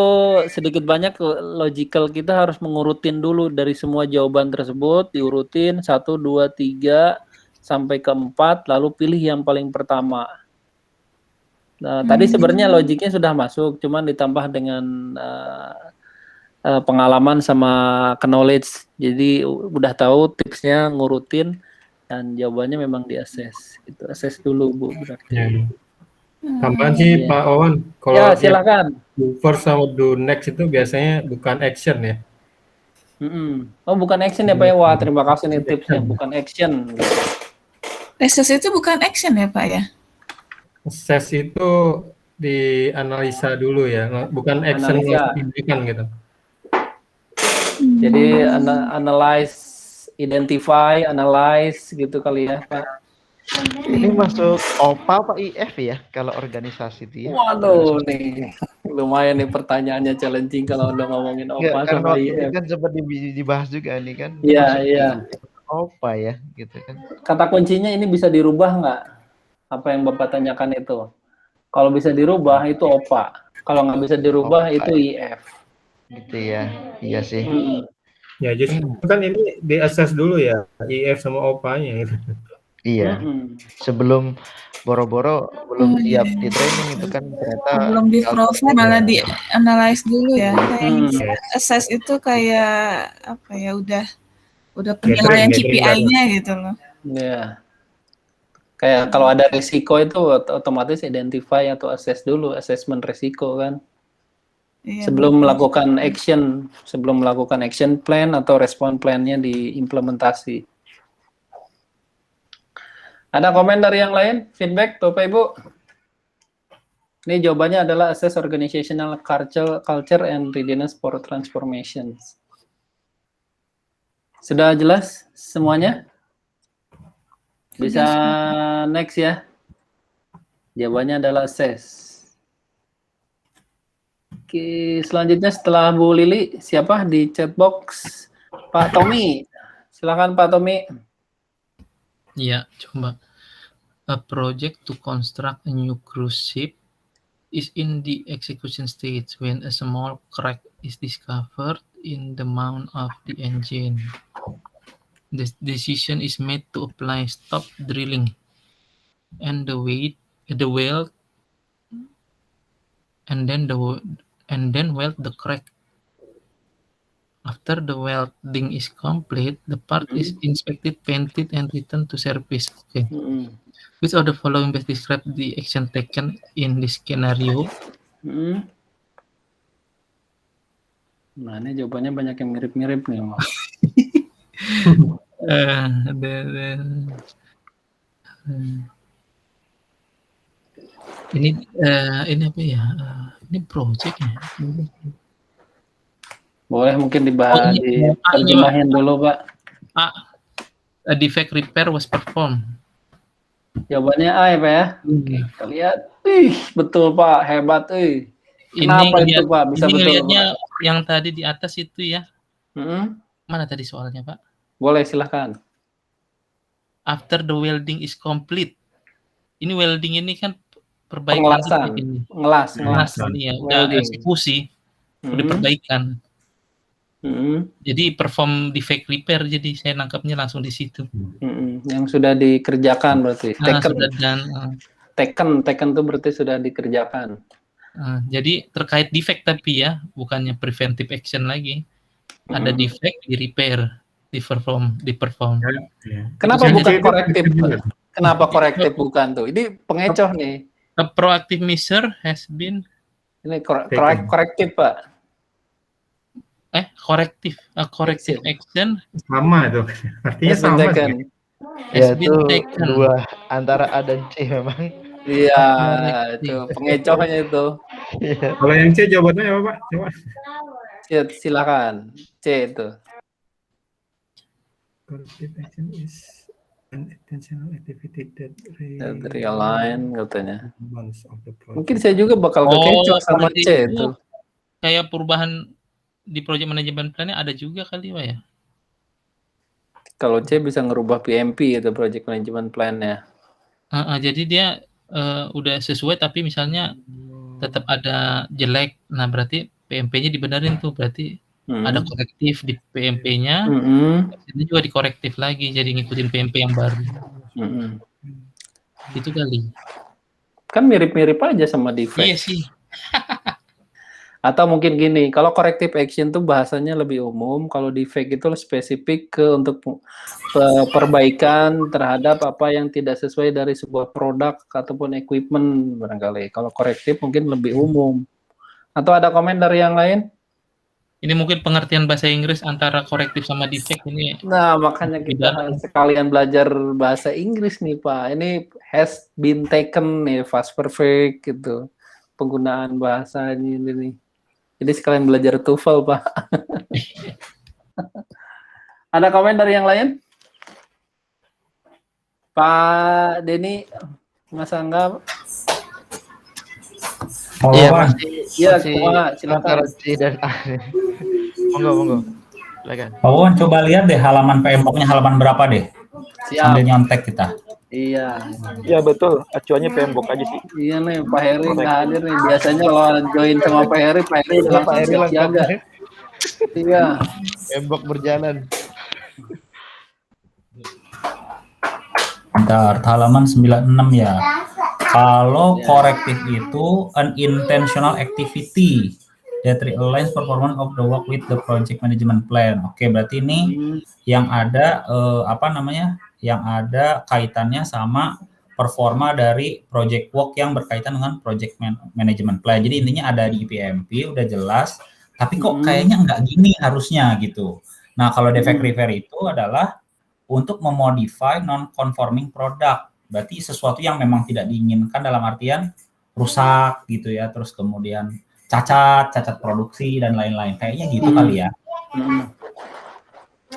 sedikit banyak logical kita harus mengurutin dulu dari semua jawaban tersebut, diurutin 1, 2, 3, sampai ke 4, lalu pilih yang paling pertama. Nah, tadi sebenarnya logiknya sudah masuk, cuman ditambah dengan pengalaman sama knowledge. Jadi udah tahu tipsnya ngurutin dan jawabannya memang di-assess. Gitu. Assess dulu, Bu, berarti. Ya. Tambahan sih Pak Owen, kalau ya, silakan. Do first sama do next itu biasanya bukan action ya. Oh, bukan action ya Pak ya? Wah, terima kasih nih tipsnya, bukan action. Assess itu bukan action ya Pak ya? Assess itu dianalisa dulu ya, bukan action tindakan gitu. Jadi analyze, identify, analyze gitu kali ya Pak. Ini masuk OPA apa IF ya kalau organisasi itu ya? Waduh nih, lumayan nih pertanyaannya challenging kalau udah ngomongin OPA sama IF. Kan sempat dibahas juga nih kan. Iya. OPA ya gitu kan. Kata kuncinya ini bisa dirubah nggak? Apa yang Bapak tanyakan itu? Kalau bisa dirubah itu OPA. Kalau nggak bisa dirubah itu IF. Gitu ya, iya sih. Ya jadi kan ini di-assess dulu ya, IF sama OPA-nya gitu. Iya. Sebelum boro-boro belum siap di training itu kan ternyata belum di profile malah di analyze dulu ya. Kayak assess itu kayak apa ya, udah penilaian KPI-nya gitu loh. Iya. Kayak kalau ada risiko itu otomatis identify atau assess dulu, assessment risiko kan. Iya, sebelum melakukan action plan atau respon plan-nya diimplementasi. Ada komen dari yang lain? Feedback, Bapak Ibu? Ini jawabannya adalah assess organizational culture and readiness for transformations. Sudah jelas semuanya? Bisa next ya. Jawabannya adalah assess. Oke, selanjutnya setelah Bu Lili, siapa di chat box? Pak Tommy. Silakan Pak Tommy. Ya, coba. A project to construct a new cruise ship is in the execution stage when a small crack is discovered in the mount of the engine. The decision is made to apply stop drilling and the weld and then weld the crack. After the welding is complete, the part is inspected, painted, and returned to service. Okay. Which of the following best describe the action taken in this scenario? Nah, ini jawabannya banyak yang mirip-mirip nih. Ini apa ya? Ini project ya. Boleh mungkin dibahas, diterjemahin dulu, Pak. A defect repair was performed. Jawabannya A ya, Pak ya. Oke, kita lihat. Betul Pak, hebat. Kenapa ini itu Pak? Bisa ini betul ngelihatnya Pak? Yang tadi di atas itu ya. Mana tadi soalnya Pak? Boleh, silahkan. After the welding is complete. Ini welding ini kan perbaikan. Pengelasan. Ngelas. Ya, udah eksekusi. Udah perbaikan. Jadi perform defect repair, jadi saya nangkapnya langsung di situ. Yang sudah dikerjakan berarti. Taken itu berarti sudah dikerjakan. Jadi terkait defect tapi ya, bukannya preventive action lagi. Ada defect di repair, di perform. Kenapa bukan korektif? Kenapa korektif bukan tuh? Ini pengecoh nih. A proactive measure has been. Ini korektif Pak. Corrective action sama itu artinya sama kan? Ya itu dua antara A dan C memang. Iya itu pengecohnya itu. Kalau yang C jawabannya apa Pak? Coba. Ya, silakan C itu. Corrective action is an intentional activity that realign katanya. Mungkin saya juga bakal kekecoh sama C itu. Kayak perubahan di project management plan-nya ada juga kali Pak ya? Kalau C bisa ngerubah PMP itu project management plan-nya. Jadi dia udah sesuai tapi misalnya tetap ada jelek. Nah berarti PMP-nya dibenerin tuh. Berarti ada korektif di PMP-nya. Ini juga dikorektif lagi. Jadi ngikutin PMP yang baru. Itu kali. Kan mirip-mirip aja sama defect. Iya sih. Atau mungkin gini, kalau corrective action tuh bahasanya lebih umum, kalau defect itu spesifik untuk perbaikan terhadap apa yang tidak sesuai dari sebuah produk ataupun equipment barangkali. Kalau corrective mungkin lebih umum. Atau ada komen dari yang lain? Ini mungkin pengertian bahasa Inggris antara corrective sama defect ini. Nah, makanya kita sekalian belajar bahasa Inggris nih Pak. Ini has been taken nih, past perfect gitu. Penggunaan bahasanya ini. Jadi sekalian belajar TOEFL, Pak. Ada komen dari yang lain? Pak Denny, Mas Angga. Iya, silakan. C dan A. Monggo. Silakan. Pak Wawan, coba lihat deh halaman PMBOK-nya halaman berapa deh. Sambil nyontek kita. Iya. Iya betul, acuannya PMBOK aja sih. Iya nih, Pak Heri nggak hadir nih. Biasanya kalau join sama Pak Heri langsung siaga. Iya. PMBOK berjalan. Bentar, halaman 96 ya. Kalau korektif itu unintentional activity that realigns performance of the work with the project management plan. Oke, berarti ini yang ada yang ada kaitannya sama performa dari project work yang berkaitan dengan project management plan. Jadi intinya ada di PMP udah jelas, tapi kok kayaknya nggak gini harusnya gitu. Nah, kalau defect repair itu adalah untuk memodify non-conforming product. Berarti sesuatu yang memang tidak diinginkan dalam artian rusak gitu ya, terus kemudian cacat produksi dan lain-lain. Kayaknya gitu kali ya.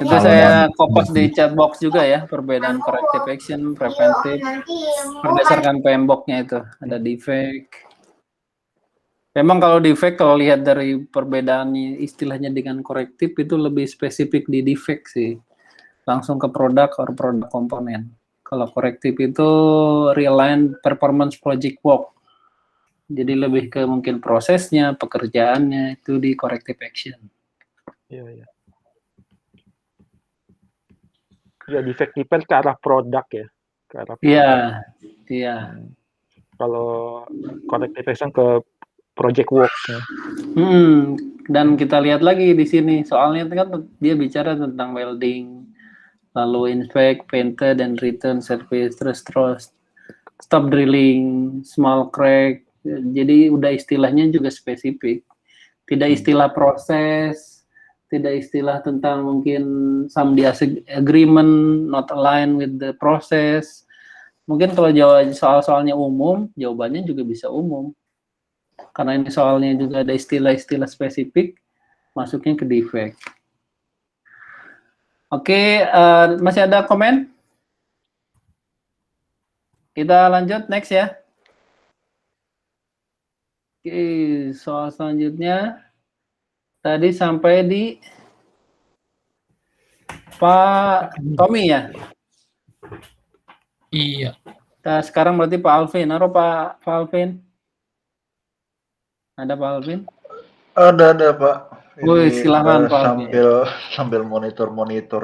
Itu Kalau saya non- kopas di chat box juga ya, perbedaan corrective action, preventive, berdasarkan PMBOK-nya itu. Ada defect. Memang kalau defect, kalau lihat dari perbedaan istilahnya dengan korektif, itu lebih spesifik di defect sih. Langsung ke produk atau produk komponen. Kalau korektif itu real-line performance project work. Jadi lebih ke mungkin prosesnya, pekerjaannya, itu di corrective action. Iya, iya. Ya, defect depend ke arah produk ya. Ke arah produk. Iya, iya. Kalau corrective action ke project work ya. Dan kita lihat lagi di sini, soalnya kan dia bicara tentang welding, lalu inspect, painter, dan return service, terus stop drilling, small crack. Jadi udah istilahnya juga spesifik. Tidak istilah proses, tidak istilah tentang mungkin some agreement not aligned with the process. Mungkin kalau soal-soalnya umum, jawabannya juga bisa umum. Karena ini soalnya juga ada istilah-istilah spesifik, masuknya ke defect. Oke, masih ada komen? Kita lanjut, next ya. Oke, soal selanjutnya. Tadi sampai di Pak Tommy ya? Iya. Nah, sekarang berarti Pak Alvin. Halo Pak Alvin. Ada Pak Alvin? Ada Pak. Woi, silakan Pak Alvin. Sambil monitor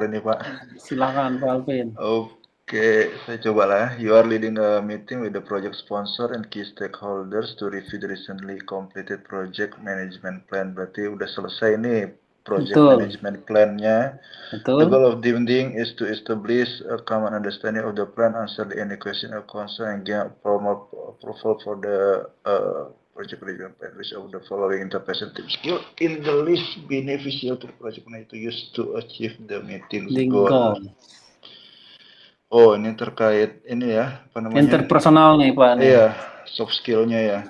ini Pak. Silakan Pak Alvin. Oke, saya coba lah. You are leading a meeting with the project sponsor and key stakeholders to review the recently completed project management plan. Berarti udah selesai nih project management plan-nya. The goal of the meeting is to establish a common understanding of the plan, answer any question or concern, and gain formal approval for the project review plan. Which of the following interpretation skill in the list beneficial to the project manager to use to achieve the meeting's goal? Oh, ini terkait ini ya, apa namanya? Interpersonal nih Pak. Iya, soft skill-nya ya.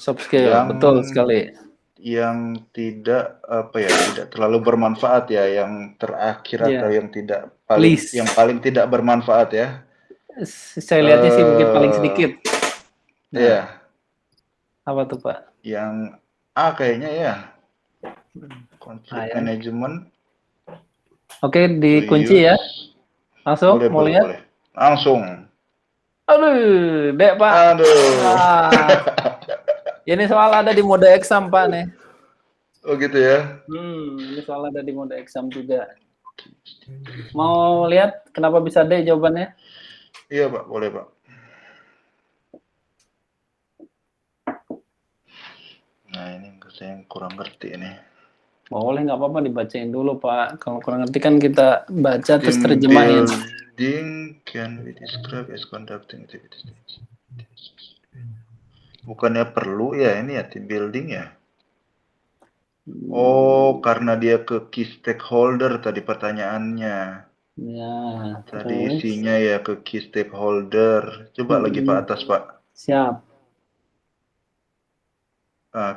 Soft skill, betul sekali. Yang tidak tidak terlalu bermanfaat ya, yang terakhir atau yang tidak paling tidak bermanfaat ya. Saya lihatnya sih mungkin paling sedikit. Iya. Apa tuh Pak? Yang A kayaknya ya. Conflict management. Oke, dikunci ya. Langsung mau lihat? Boleh. Langsung. Aduh, Dek Pak. Ini soal ada di mode exam Pak nih. Oh gitu ya? Ini soal ada di mode exam juga. Mau lihat kenapa bisa D jawabannya? Iya Pak, boleh Pak. Nah ini saya kurang ngerti ini. Boleh, nggak apa-apa dibacain dulu Pak. Kalau kurang ngerti kan kita baca terus terjemahin. Building can be described as conducting activities. Bukannya perlu ya ini ya team building ya? Oh, karena dia ke key stakeholder tadi pertanyaannya. Ya. Tadi isinya ya ke key stakeholder. Coba lagi Pak atas Pak. Siap.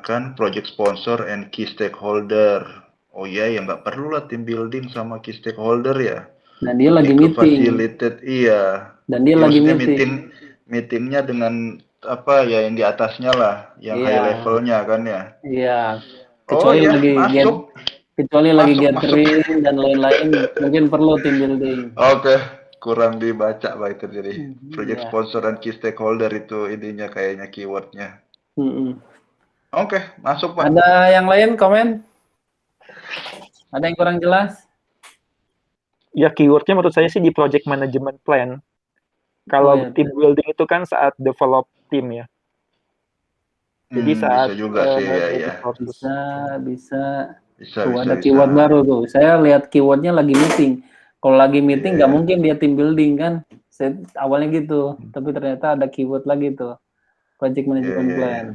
Kan project sponsor and key stakeholder. Oh iya ya nggak perlu lah team building sama key stakeholder ya. Dan dia lagi meeting. Facilitate, iya. Dan dia lagi meeting. Meetingnya dengan apa ya yang di atasnya lah, yang high levelnya kan ya. Iya. Kecuali lagi gathering dan lain-lain mungkin perlu team building. Oke. Kurang dibaca Pak itu jadi project sponsor dan key stakeholder itu intinya kayaknya keywordnya. Oke, masuk Pak. Ada yang lain komen? Ada yang kurang jelas? Ya keywordnya menurut saya sih di project management plan. Kalau team building itu kan saat develop tim ya. Jadi saat bisa juga sih ya. Bisa. Ada keyword baru tuh. Saya lihat keywordnya lagi meeting. Kalau lagi meeting nggak mungkin dia team building kan. Saya awalnya gitu. Tapi ternyata ada keyword lagi tuh. Project management plan.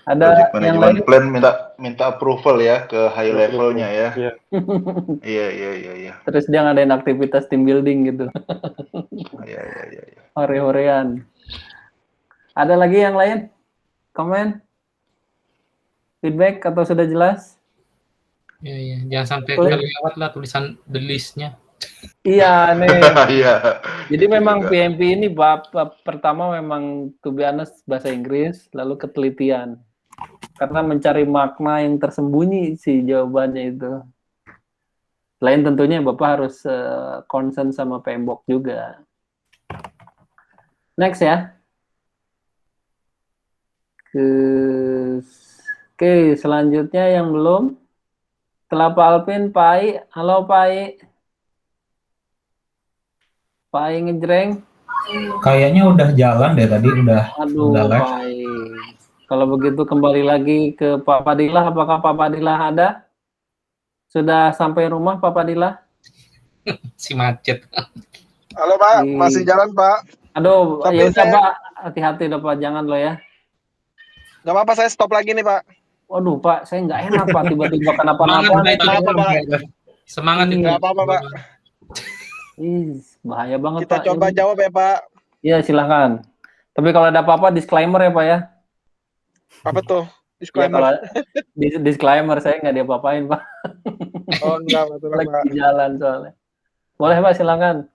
Ada project yang management lain? plan minta approval ya ke high levelnya ya. Iya. Terus dia ngadain aktivitas team building gitu. Iya. Hore-horean. Ada lagi yang lain? Komen? Feedback atau sudah jelas? Iya. Jangan sampai Boleh. kelewat lah tulisan the list-nya. Iya nih. Iya. Jadi Itu memang juga. PMP ini bab pertama memang to be honest bahasa Inggris, lalu ketelitian. Karena mencari makna yang tersembunyi sih jawabannya itu. Selain tentunya Bapak harus concern sama PMBOK juga. Next ya. Oke, selanjutnya yang belum. Setelah Pak Alvin, Pak Ai. Halo Pak Ai. Pak Ai ngejreng. Kayaknya udah jalan deh tadi, udah Aduh, live. Pak Ai. Kalau begitu kembali lagi ke Pak Fadilah. Apakah Pak Fadilah ada? Sudah sampai rumah Pak Fadilah? Si macet. Halo Pak, masih jalan Pak. Aduh, Tapi ya udah saya- Pak, hati-hati udah Pak, jangan lo ya. Gak apa-apa, saya stop lagi nih Pak. Waduh Pak, saya nggak enak Pak, tiba-tiba kenapa-napa. Kenapa, Pak? Semangat itu. Gak apa-apa Pak. Ih, bahaya banget Kita Pak. coba Ini. jawab ya Pak. Iya silahkan. Tapi kalau ada apa-apa disclaimer ya Pak ya. Apa tuh? Ya Disclaimer. kalau disclaimer saya nggak diapa-apain Pak. Oh enggak, betul Lagi Pak. di jalan soalnya. Boleh Pak, silakan.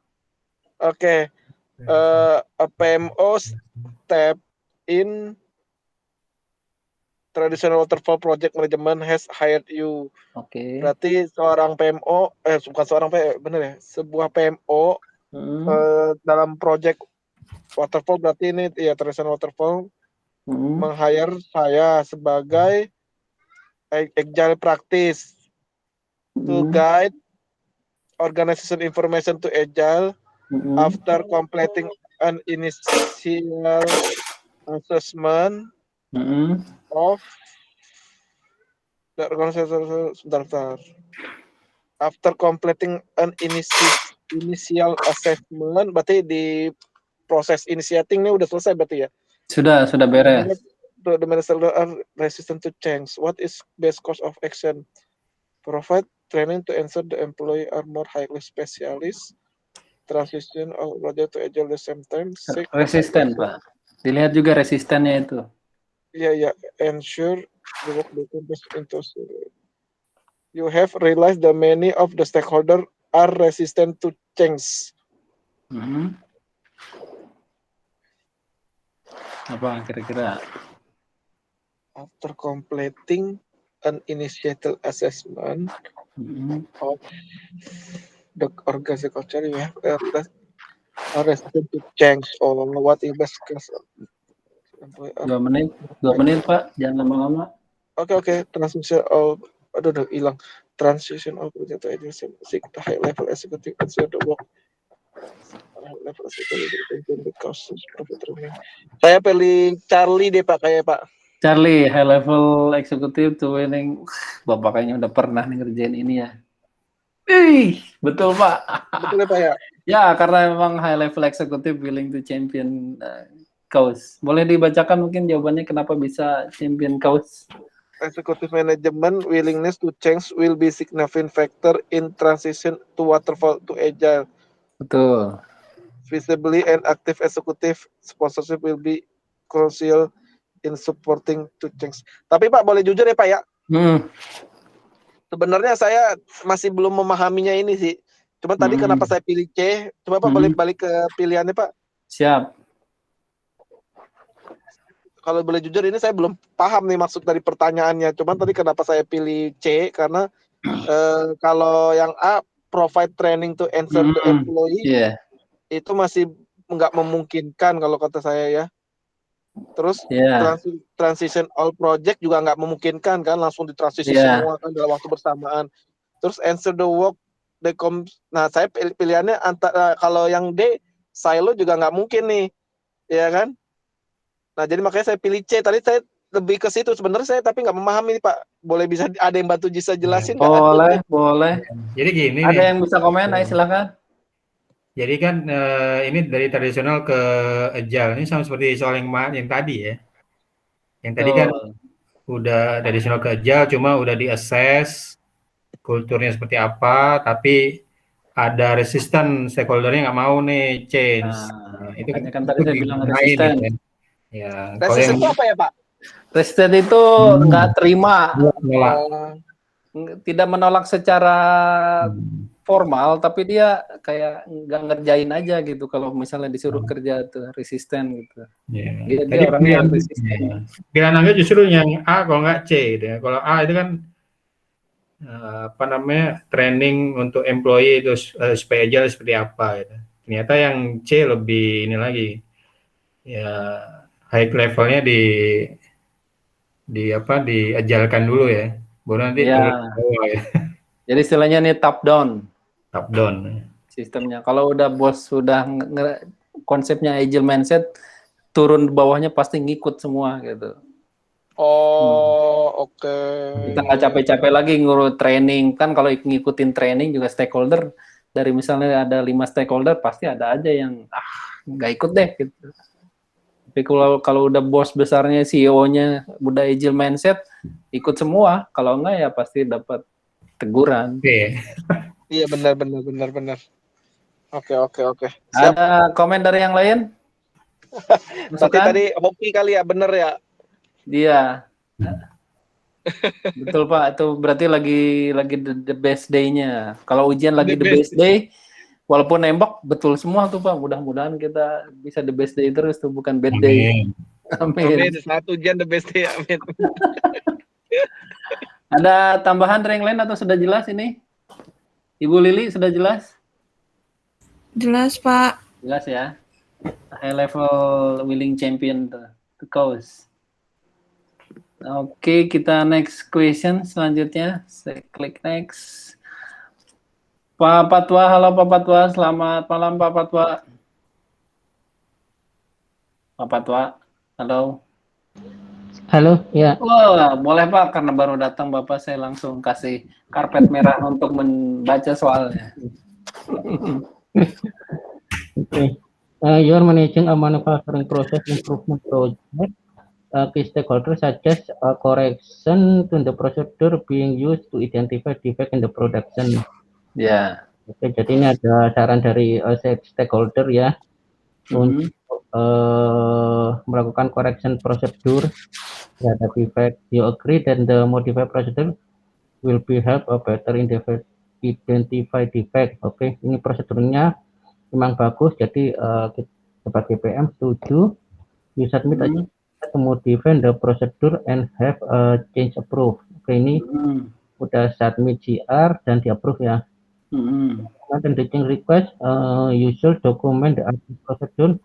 Oke. A PMO step in traditional waterfall project management has hired you. Oke. Berarti seorang PMO, bukan seorang PMO, bener ya? Sebuah PMO dalam project waterfall, berarti ini ya traditional waterfall meng-hire saya sebagai agile practice to guide organization information to agile after completing an initial assessment of the organization. Sebentar. After completing an initial assessment, berarti di proses initiating ini udah selesai berarti ya? Sudah beres. The minister are resistant to change. What is best course of action? Provide training to ensure the employee are more highly specialist. Transition of project to agile at the same time. Resisten Pak. Dilihat juga resistennya itu. Yeah. Ensure the work becomes into. You have realized that many of the stakeholders are resistant to change. Apa kira-kira? After completing an initial assessment of the organization culture, you have are resistant to change. Or what is best case? 2 menit Pak, jangan lama-lama. Oke. Transition of, aduh hilang. Transition of project to agile, seek the high level executive and share the work. Saya pilih Charlie deh Pak, kayak Pak. Charlie, high level executive to winning. Bapak kayaknya udah pernah nih ngerjain ini ya. Betul Pak. Betul ya Pak ya? Ya, karena memang high level executive willing to champion cause. Boleh dibacakan mungkin jawabannya kenapa bisa champion cause? Executive management willingness to change will be significant factor in transition to waterfall to agile. Betul. Visibly and active executive sponsorship will be crucial in supporting to change. Tapi Pak, boleh jujur ya Pak ya? Sebenarnya saya masih belum memahaminya ini sih. Cuma tadi kenapa saya pilih C? Coba Pak balik ke pilihannya Pak. Siap. Kalau boleh jujur ini saya belum paham nih maksud dari pertanyaannya. Cuman tadi kenapa saya pilih C? Karena kalau yang A, provide training to answer the employee, itu masih nggak memungkinkan kalau kata saya ya. Terus transition all project juga nggak memungkinkan kan, langsung ditransisi semua kan dalam waktu bersamaan. Terus answer the work, nah saya pilihannya antara, kalau yang D, silo juga nggak mungkin nih, ya kan? Nah jadi makanya saya pilih C. Tadi saya lebih ke situ sebenarnya saya, tapi nggak memahami nih Pak. Boleh bisa ada yang bantu bisa jelasin nggak? Boleh. Jadi gini ada nih. yang bisa komen? Ayo silakan. Jadi kan ini dari tradisional ke agile, ini sama seperti soal yang tadi ya. Yang tadi kan udah tradisional ke agile, cuma udah di-assess kulturnya seperti apa, tapi ada resisten stakeholder-nya nggak mau nih change. Itu kan tadi saya bilang resisten. Gitu, ya. Resisten itu apa ya Pak? Resisten itu nggak terima. tidak menolak secara formal, tapi dia kayak nggak ngerjain aja gitu kalau misalnya disuruh kerja tuh resisten gitu. Ya. Dia orangnya yang resisten. Ya. Pilihan Angga justru yang A kalau nggak C gitu ya. Kalau A itu kan apa namanya training untuk employee itu supaya agile seperti apa gitu. Ternyata yang C lebih ini lagi ya high levelnya diajalkan dulu ya, baru nanti Ya. turun ke bawah ya. Jadi istilahnya nih top down sistemnya. Kalau udah bos sudah konsepnya agile mindset, turun bawahnya pasti ngikut semua gitu. Oh, oke. Kita nggak capek-capek lagi ngurus training kan. Kalau ngikutin training juga stakeholder, dari misalnya ada 5 stakeholder pasti ada aja yang nggak ikut deh gitu. Tapi kalau udah bos besarnya, CEO-nya udah agile mindset, ikut semua. Kalau enggak ya pasti dapat teguran. Iya benar. Oke. Siap. Ada komen dari yang lain? Berarti tadi hoki kali ya, bener ya? Iya. Betul Pak, itu berarti lagi the best day-nya. Kalau ujian lagi the best day, walaupun nembak betul semua tuh Pak. Mudah-mudahan kita bisa the best day terus tuh, bukan bad day. Amin. Satu ujian the best day, amin. Ada tambahan dari yang lain atau sudah jelas ini? Ibu Lili sudah jelas? Jelas Pak. Jelas ya. High level willing champion to cause. Oke, kita next question selanjutnya. Saya klik next. Pak Patwa, halo Pak Patwa. Selamat malam Pak Patwa. Pak Patwa, halo. Halo, ya. Wah, boleh Pak, karena baru datang Bapak, saya langsung kasih karpet merah untuk membaca soalnya. Okay. You are managing a manufacturing process improvement project. Key stakeholders suggest a correction to the procedure being used to identify defect in the production. Ya. Oke, jadi ini ada saran dari stakeholder ya untuk melakukan correction prosedur terhadap defect. You agree that the modified procedure will be help better identify defect. Oke, ini prosedurnya memang bagus, jadi kita sebagai PM setuju. You submit to modify the procedure and have a change approved. Oke, ini udah submit CR dan di approve ya. Dan the change request, you should document the procedure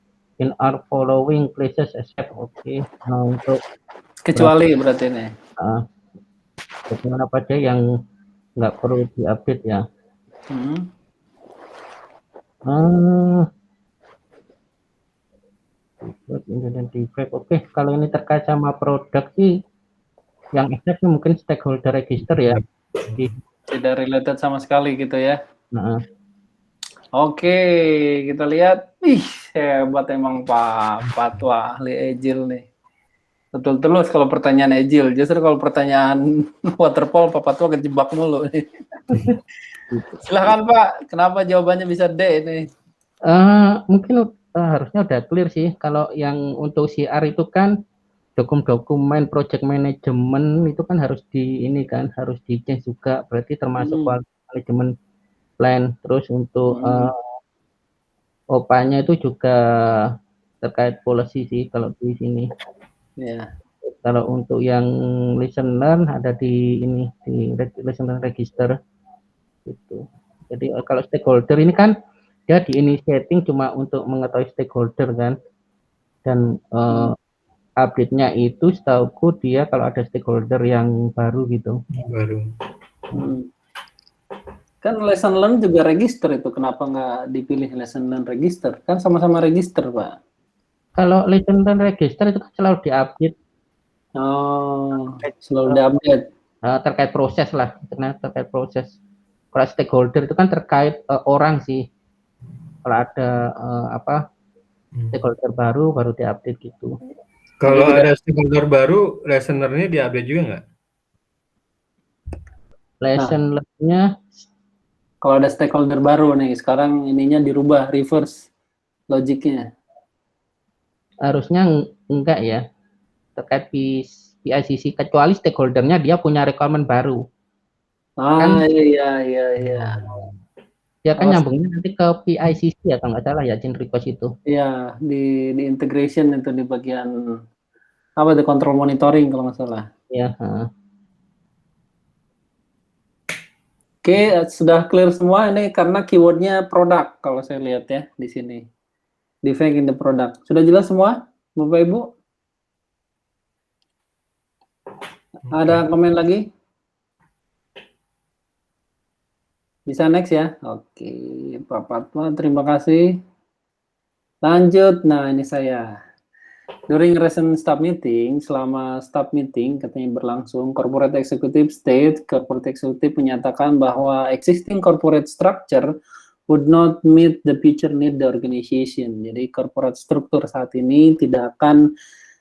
in our following places except. Oke, nah untuk kecuali berarti ini. Bagaimana apa aja yang nggak perlu diupdate ya. Oke, kalau ini terkait sama produk sih, yang efek mungkin stakeholder register ya. Tidak related sama sekali gitu ya. Oke, kita lihat. Ih, hebat emang Pak Patwa, ahli agile nih. Betul terus kalau pertanyaan agile. Justru kalau pertanyaan waterfall, Pak Patwa kejebak mulu nih. Silahkan Pak, kenapa jawabannya bisa D ini? Mungkin harusnya udah clear sih. Kalau yang untuk CR itu kan dokumen project management itu kan harus harus di change juga. Berarti termasuk manajemen plan. Terus untuk OPA-nya itu juga terkait policy sih kalau di sini. Ya. Kalau untuk yang lesson learn ada di lesson learn register gitu. Jadi kalau stakeholder ini kan dia di initiating cuma untuk mengetahui stakeholder kan, dan update-nya itu setauku dia kalau ada stakeholder yang baru gitu. Kan lesson learn juga register itu, kenapa nggak dipilih lesson learn register? Kan sama-sama register Pak. Kalau lesson learn register itu kan selalu diupdate. Oh, selalu diupdate. Terkait proses lah, terkait proses. Kalau stakeholder itu kan terkait orang sih. Kalau ada stakeholder baru diupdate gitu. Kalau ada stakeholder baru, lesson learn-nya diupdate juga nggak? Lesson learn-nya kalau ada stakeholder baru nih, sekarang ininya dirubah reverse logiknya. Harusnya enggak ya, terkait PICC, kecuali stakeholdernya dia punya requirement baru. Ah, Kan iya. dia kan Oh, nyambungnya nanti ke PICC ya kalau nggak salah ya, change request itu. iya, di integration itu di bagian apa the control monitoring kalau nggak salah. Ya, Oke, sudah clear semua ini karena keywordnya product kalau saya lihat ya di sini. Defect in the product. Sudah jelas semua, Bapak Ibu? Ada komen lagi? Bisa next ya? Oke, Pak Fatma, terima kasih. Lanjut, nah ini saya. During recent staff meeting, selama staff meeting katanya berlangsung, corporate executive menyatakan bahwa existing corporate structure would not meet the future need the organization. Jadi corporate struktur saat ini tidak akan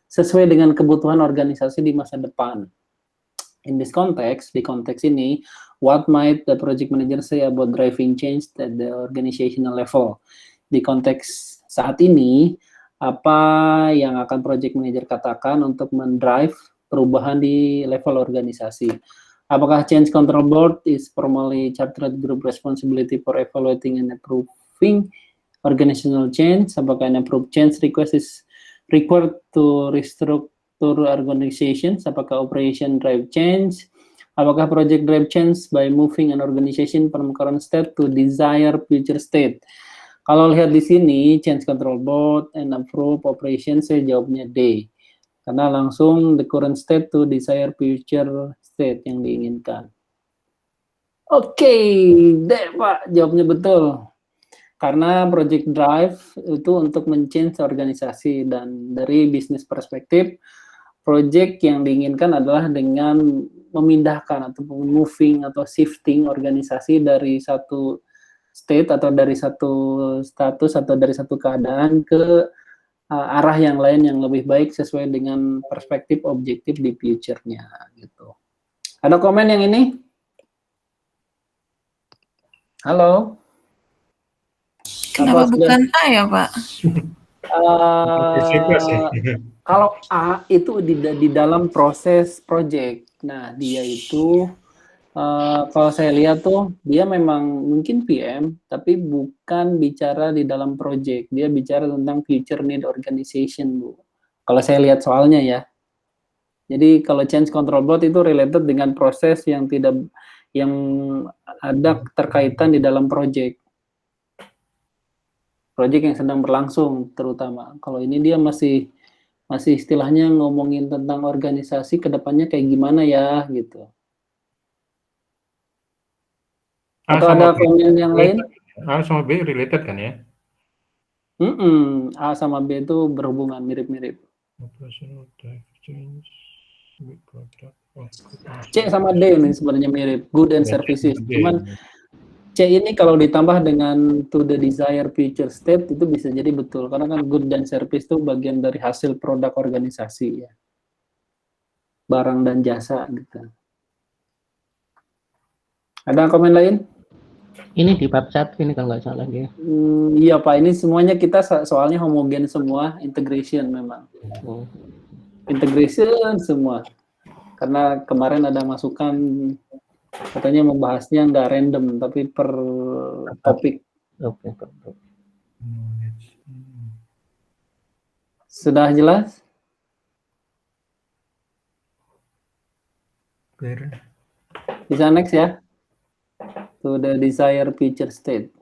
sesuai dengan kebutuhan organisasi di masa depan. In this context, di konteks ini, what might the project manager say about driving change at the organizational level? Di konteks saat ini, apa yang akan project manager katakan untuk mendrive perubahan di level organisasi? Apakah change control board is formally chartered group responsibility for evaluating and approving organizational change? Apakah an approved change request is required to restructure organizations? Apakah operation drive change? Apakah project drive change by moving an organization from current state to desired future state? Kalau lihat di sini, change control board and approve operation, saya jawabnya D. Karena langsung the current state to desired future state yang diinginkan. Oke, D Pak, jawabnya betul. Karena project drive itu untuk men-change organisasi, dan dari bisnis perspektif, project yang diinginkan adalah dengan memindahkan atau moving atau shifting organisasi dari satu state atau dari satu status atau dari satu keadaan ke arah yang lain yang lebih baik sesuai dengan perspektif objektif di future-nya gitu. Ada komen yang ini? Halo? Kenapa bukan A ya, Pak? Kalau A itu di dalam proses project. Nah, dia itu kalau saya lihat tuh dia memang mungkin PM, tapi bukan bicara di dalam project. Dia bicara tentang future need organization, Bu. Kalau saya lihat soalnya ya. Jadi kalau change control board itu related dengan proses yang ada terkaitan di dalam project. Project yang sedang berlangsung terutama. Kalau ini dia masih istilahnya ngomongin tentang organisasi kedepannya kayak gimana ya gitu. Atau ada komen yang lain? A sama B related kan ya? A sama B itu berhubungan, mirip-mirip. C sama D ini sebenarnya mirip, good and services. Cuman C ini kalau ditambah dengan to the desired future state itu bisa jadi betul, karena kan good dan service itu bagian dari hasil produk organisasi ya, barang dan jasa gitu. Ada komen lain? Ini di bab 1 ini kalau nggak salah dia. Iya Pak, ini semuanya kita soalnya homogen semua, integration memang. Integration semua. Karena kemarin ada masukan katanya membahasnya nggak random tapi per topik. Oke. Sudah jelas? Clear. Bisa next ya. To the desired future state.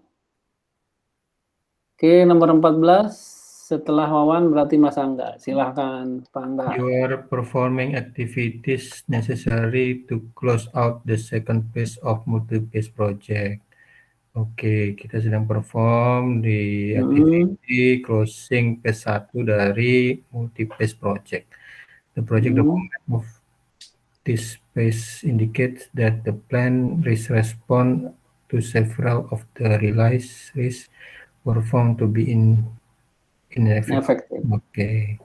Oke, nomor 14 setelah Wawan berarti Mas Angga. Silahkan Pak Angga. You are performing activities necessary to close out the second phase of multi-phase project. Oke, kita sedang perform di activity closing phase 1 dari multi-phase project. The project document of this phase indicates that the plan respond to several of the realized risks were found to be ineffective. Oke.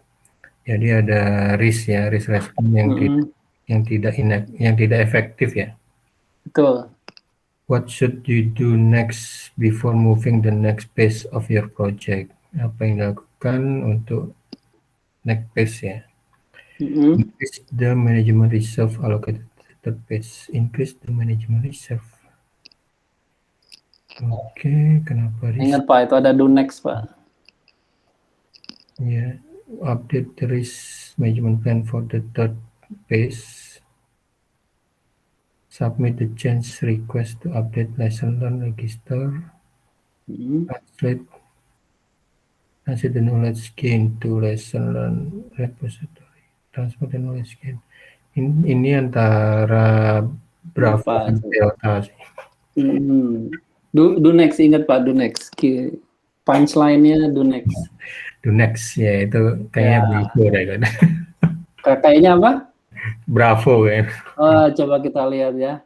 Jadi ada risk ya, risk respon yang tidak efektif ya. Betul. What should you do next before moving the next phase of your project? Apa yang dilakukan untuk next phase ya? Increase the management reserve allocated to third phase, increase the management reserve. Oke, kenapa Ingat Pak, itu ada do next Pak. Ya, update the risk management plan for the third phase. Submit the change request to update lesson learned register. Translate the knowledge gain to lesson learned repository. Transfer the knowledge gain. Ini antara Bravo dan Delta sih. Do next, ingat Pak, do next. Punchline-nya do next. Do next, ya itu kayaknya Bravo deh kan. Kayaknya apa? Bravo kan. Oh, coba kita lihat ya.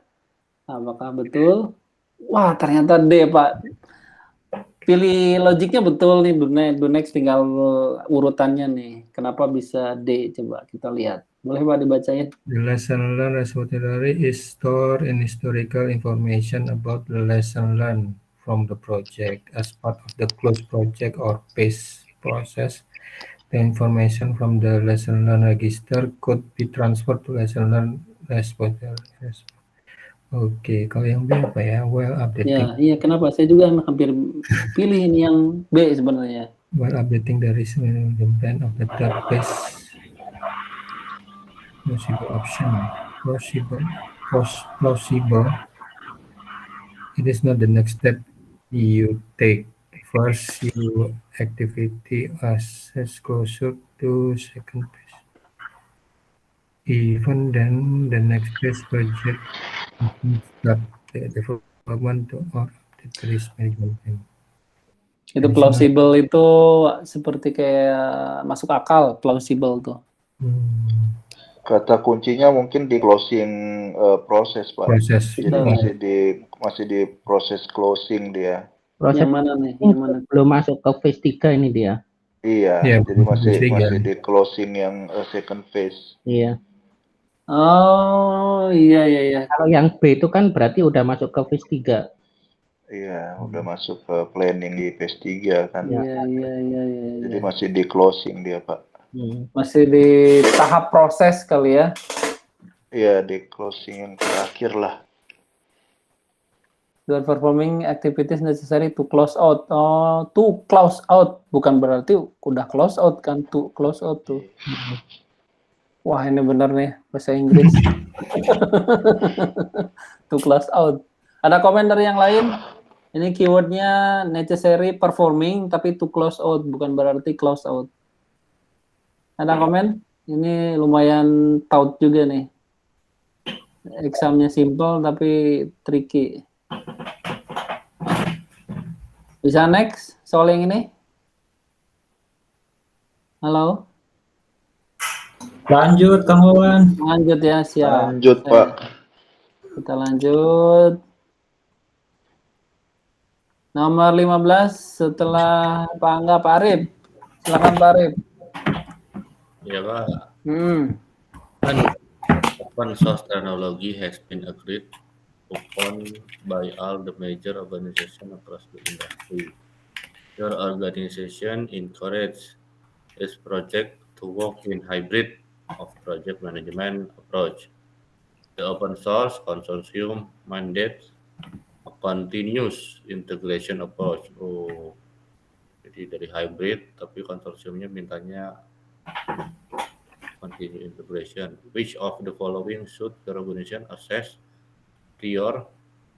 Apakah betul? Wah, ternyata D, Pak. Pilih logiknya betul nih, do next tinggal urutannya nih. Kenapa bisa D? Coba kita lihat. Boleh Pak dibacain? The lesson learned repository is store in historical information about the lesson learned from the project as part of the closed project or phase process. The information from the lesson learned register could be transferred to lesson learned repository. Oke, kalau yang B apa ya? Well updating. Iya, kenapa? Saya juga hampir pilih ini yang B sebenarnya. While updating the risk management plan of the third phase, plausible. It is not the next step you take. First, you activity assess closer to second phase. Even then, the next phase project start the development or the risk management plan. Itu plausible itu seperti kayak masuk akal, plausible tuh. Kata kuncinya mungkin di closing proses Pak. Proses. Jadi masih di proses closing dia. Proses yang mana nih? Yang mana? Belum masuk ke phase 3 ini dia. Iya, Ya, jadi masih di closing yang second phase. Iya. Oh, iya. Kalau yang B itu kan berarti udah masuk ke phase 3. Iya, udah masuk ke planning di phase 3 kan. Iya. Jadi masih di closing dia, Pak. Masih di tahap proses kali ya. Iya, di closing yang terakhir lah. You are performing activities necessary to close out. Oh, to close out. Bukan berarti udah close out kan, to close out tuh. Wah, ini benar nih bahasa Inggris. To close out. Ada komen dari yang lain? Ini keywordnya necessary performing, tapi to close out, bukan berarti close out. Ada komen? Ini lumayan taut juga nih. Examnya simple tapi tricky. Bisa next soal yang ini? Halo? Lanjut, Kang Wawan. Lanjut ya, siap. Lanjut, Pak. Kita lanjut. Nomor 15 setelah Pak Angga, Pak Arif. Silakan Pak Arif. Ya Pak. Open source technology has been agreed upon by all the major organizations across the industry. Your organization encourages its project to work in hybrid of project management approach. The open source consortium mandates a continuous integration approach. Oh, jadi dari hybrid, tapi konsorsiumnya mintanya continue integration. Which of the following should the organization assess prior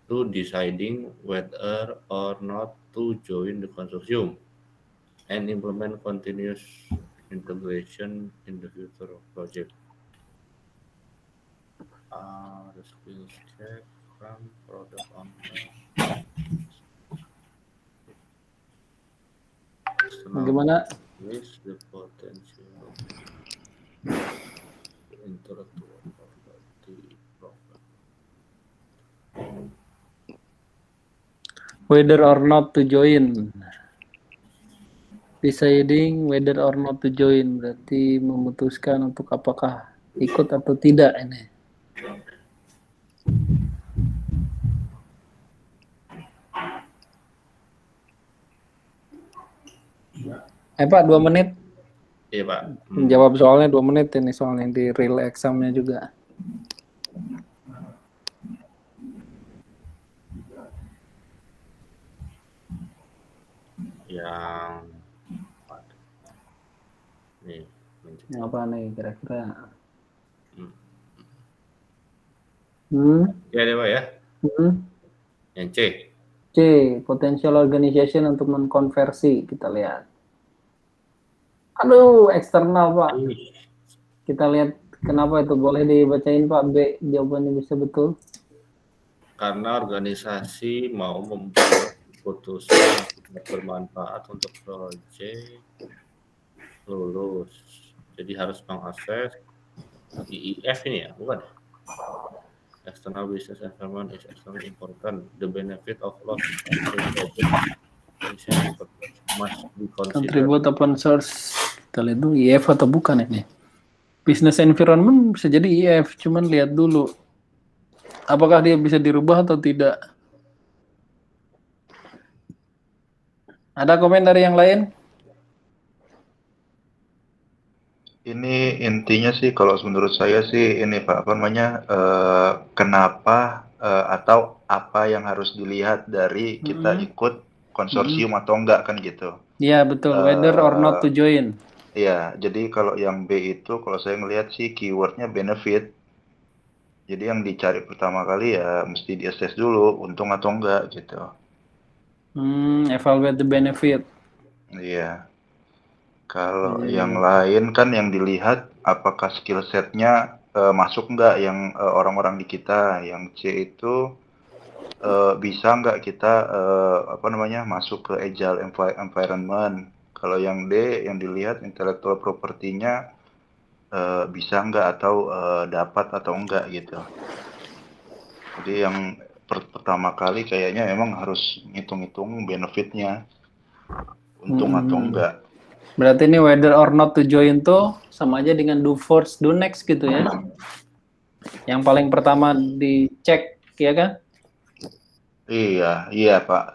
to deciding whether or not to join the consortium and implement continuous integration in the future of project? The skills check from product owner. Bagaimana? With the potential intellectual property problem. Whether or not to join. Deciding whether or not to join berarti memutuskan untuk apakah ikut atau tidak ini. Pak, 2 menit. Iya Pak. Jawab soalnya 2 menit ini soal yang di real examnya juga. yang nih Yang apa nih kira-kira? Ya deh Pak ya. Yang C. C, potential organization untuk mengkonversi, kita lihat. Aduh, eksternal Pak. Kita lihat kenapa itu, boleh dibacain Pak B, jawabannya bisa betul. Karena organisasi mau membuat keputusan bermanfaat untuk proyek lulus. Jadi harus mengakses IIF ini ya, bukan? External business environment is extremely important. The benefit of loss must be considered. Contribute open source. Kita lihat dulu IIF atau bukan ini. Business environment bisa jadi IIF, cuman lihat dulu apakah dia bisa dirubah atau tidak. Ada komen dari yang lain? Ini intinya sih kalau menurut saya sih ini Pak, apa namanya, kenapa atau apa yang harus dilihat dari kita ikut konsorsium atau enggak kan gitu. Iya betul, whether or not to join. Iya, jadi kalau yang B itu kalau saya ngelihat sih keywordnya benefit. Jadi yang dicari pertama kali ya mesti di-assess dulu untung atau enggak gitu. Evaluate the benefit. Iya. Kalau yang lain kan yang dilihat apakah skill setnya masuk nggak yang orang-orang di kita. Yang C itu bisa nggak kita apa namanya masuk ke agile environment. Kalau yang D yang dilihat intellectual property-nya bisa nggak atau dapat atau enggak gitu. Jadi yang pertama kali kayaknya memang harus ngitung-ngitung benefitnya untung atau enggak. Berarti ini whether or not to join tuh sama aja dengan do first, do next gitu ya. Yang paling pertama dicek, ya kan? Iya Pak.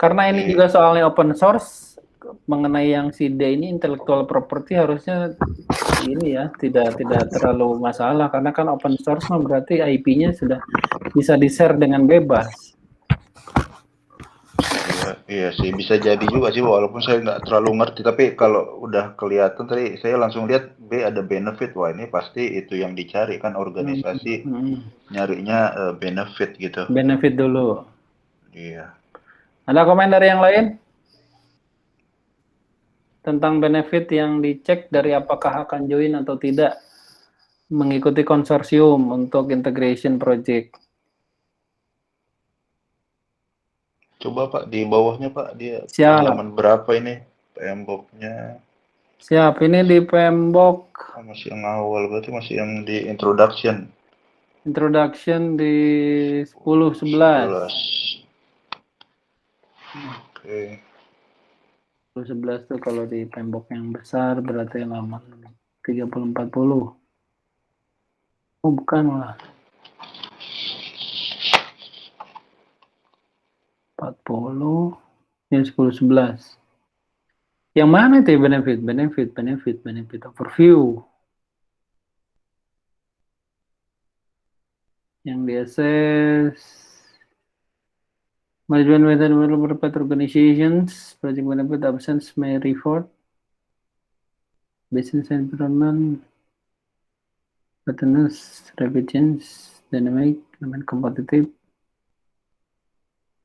Karena ini juga soalnya open source, mengenai yang si D ini intellectual property harusnya ini ya, tidak terlalu masalah. Karena kan open source berarti IP-nya sudah bisa di-share dengan bebas. Iya sih, bisa jadi juga sih walaupun saya nggak terlalu ngerti, tapi kalau udah kelihatan tadi saya langsung lihat B ada benefit, wah ini pasti itu yang dicari kan organisasi nyarinya benefit gitu. Benefit dulu. Iya. Ada komen dari yang lain? Tentang benefit yang dicek dari apakah akan join atau tidak mengikuti konsorsium untuk integration project. Coba Pak di bawahnya Pak dia halaman berapa ini PMBOK-nya? Siap, ini di PMBOK. Masih yang awal berarti masih yang di introduction. Introduction di 10-11. Oke. 10-11 tuh kalau di PMBOK yang besar berarti halaman 30-40. Oh bukan lah. 40, yang 10-11. Yang mana itu benefit overview. Yang di assess management method development organizations, project benefit absence may report business environment, patterns, rapid change, dynamic, and competitive.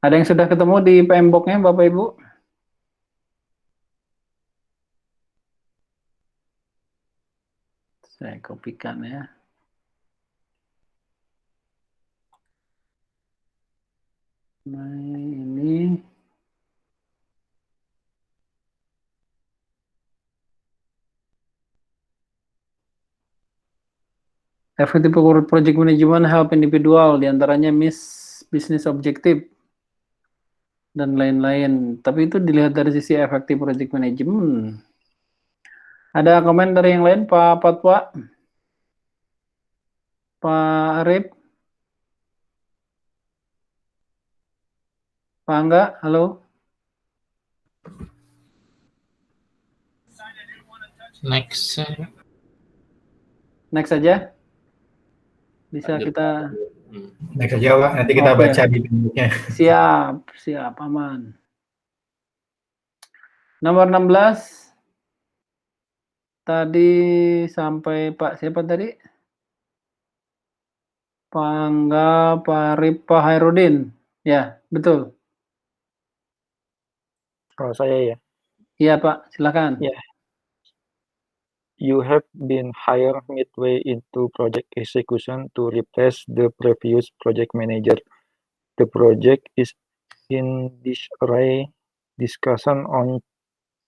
Ada yang sudah ketemu di PMBOK-nya Bapak Ibu? Saya kopikan ya. Nah, ini effective project management help individual, diantaranya business objective dan lain-lain. Tapi itu dilihat dari sisi effective project management. Ada komen dari yang lain, Pak Patwa? Pak Arif? Pak Angga, halo? Next. Next saja? Bisa kita... Next aja Pak, nanti kita baca di bentuknya. Siap, aman. Nomor 16. Tadi sampai Pak siapa tadi? Pangga Parip Pak Hairudin. Ya, betul. Kalau saya ya. Iya Pak, silakan. Yeah. You have been hired midway into project execution to replace the previous project manager. The project is in disarray. Discussion on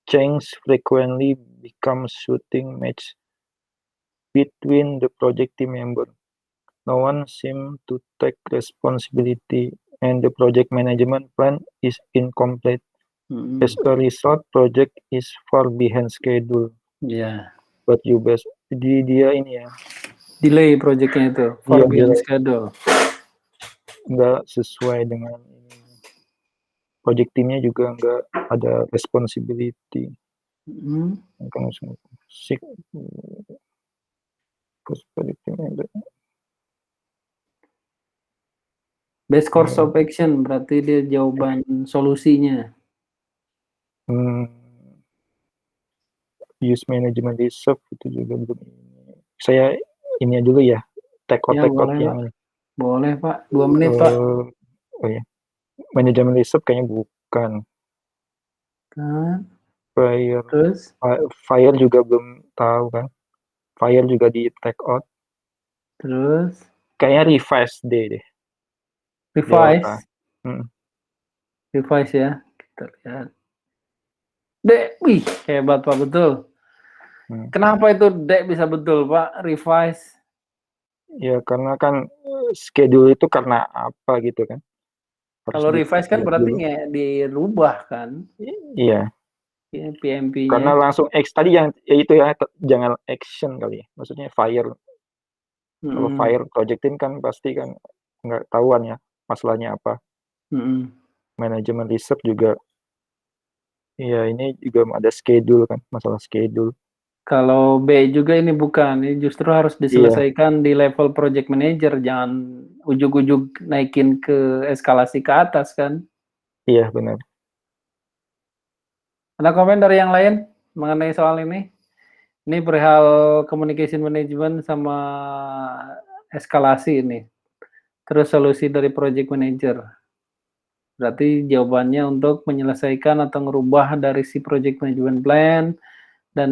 change frequently becomes shooting match between the project team member. No one seems to take responsibility, and the project management plan is incomplete. As a result, project is far behind schedule. Ya. But you best dia ini ya. Delay projectnya itu, far behind schedule. Nggak sesuai dengan project timnya juga nggak ada responsibility. Best course of action berarti dia jawaban solusinya. Use management reserve itu juga belum. Saya ini dulu ya, take out yang. Boleh Pak, 2 menit Pak. Oh ya, manajemen reserve kayaknya bukan. Fire juga belum tahu kan. Fire juga di take out. Terus? Kayaknya revise deh. Revise? Revise ya, kita lihat. Dek, wih hebat Pak, betul. Kenapa itu Dek bisa betul Pak, revise? Ya karena kan schedule itu karena apa gitu kan. Kalau revise kan berarti dirubah kan? Iya. PMP-nya. Karena langsung tadi yang itu ya, jangan action kali ya. Maksudnya fire. Kalau fire project team kan pasti kan nggak tahuan ya masalahnya apa. Manajemen reserve juga. Iya, ini juga ada schedule kan, masalah schedule. Kalau B juga ini bukan, ini justru harus diselesaikan di level project manager, jangan ujug-ujug naikin ke eskalasi ke atas kan? Iya, benar. Ada komen dari yang lain mengenai soal ini? Ini perihal communication management sama eskalasi ini. Terus solusi dari project manager. Berarti jawabannya untuk menyelesaikan atau merubah dari si project management plan dan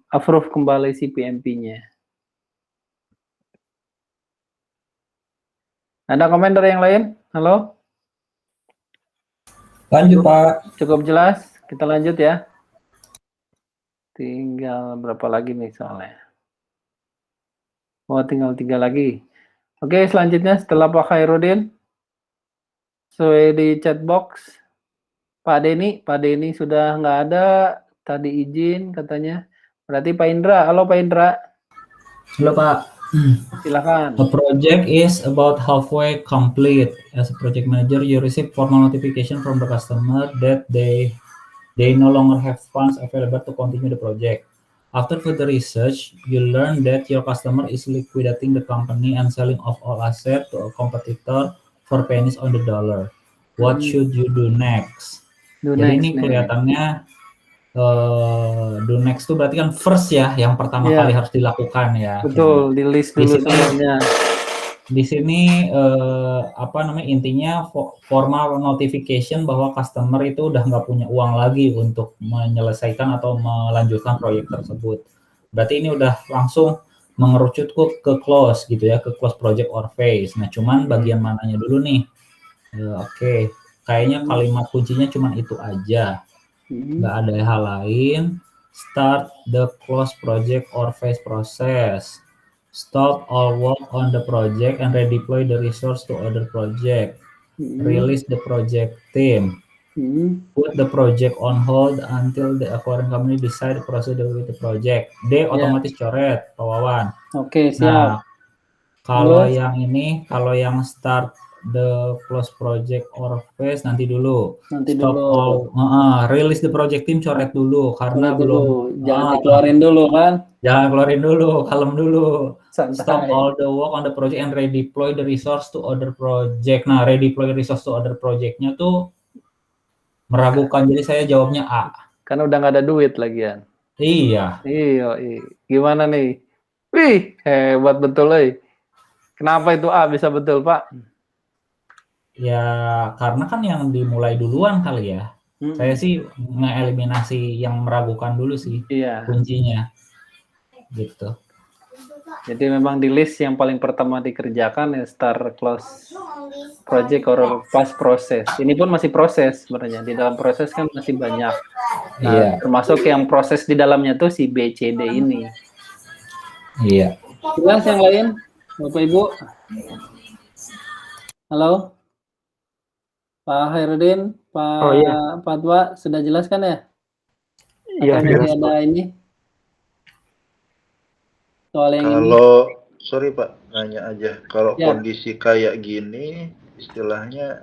approve kembali si PMP-nya. Ada komen dari yang lain? Halo? Lanjut Pak. Cukup jelas? Kita lanjut ya. Tinggal berapa lagi nih soalnya? Oh, tinggal 3 lagi. Oke, selanjutnya setelah Pak Hairudin. Di chat box. Pak Denny sudah nggak ada. Tadi izin katanya. Berarti Pak Indra. Halo Pak Indra. Halo Pak. Silakan. The project is about halfway complete. As a project manager, you receive formal notification from the customer that they no longer have funds available to continue the project. After further research, you learn that your customer is liquidating the company and selling off all assets to a competitor for pennies on the dollar. What should you do next? Jadi ini kelihatannya do next itu berarti kan first ya, yang pertama kali harus dilakukan ya. Betul, di list dulu semuanya. Di sini intinya formal notification bahwa customer itu udah nggak punya uang lagi untuk menyelesaikan atau melanjutkan proyek tersebut. Berarti ini udah langsung mengerucut ke close gitu ya, ke close project or phase. Nah, cuman bagian mananya dulu nih? Oke, kayaknya kalimat kuncinya cuman itu aja. Nggak ada hal lain. Start the close project or phase process. Stop all work on the project and redeploy the resource to other project. Release the project team. Put the project on hold until the acquiring company decide to proceed with the project. D otomatis coret, Pak Wawan. Oke, siap. Nah, kalau yang ini, kalau yang start the close project or phase nanti dulu. Stop all, release the project team coret dulu karena belum. Jangan dikeluarin dulu kan? Jangan keluarin dulu, kalem dulu. Santai. Stop all the work on the project and redeploy the resource to other project. Nah, redeploy resource to other project-nya tuh meragukan, jadi saya jawabnya A. Karena udah nggak ada duit lagian. Iya. Iya. Gimana nih? Wih, hebat betul, Kenapa itu A bisa betul, Pak? Ya karena kan yang dimulai duluan kali ya. Saya sih ngeeliminasi yang meragukan dulu sih. Iya. Kuncinya. Gitu. Jadi memang di list yang paling pertama dikerjakan ya start, close project, or pas proses. Ini pun masih proses sebenarnya. Di dalam proses kan masih banyak. Nah, Iya. termasuk yang proses di dalamnya tuh si B, C, D ini. Iya. Jelas yang lain, Bapak Ibu? Halo? Pak Hairudin, Pak Fatwa, sudah jelas kan ya? Iya, Atau masih ada ini? Soal yang Kalau sorry Pak, nanya aja. Kalau Ya. kondisi kayak gini, istilahnya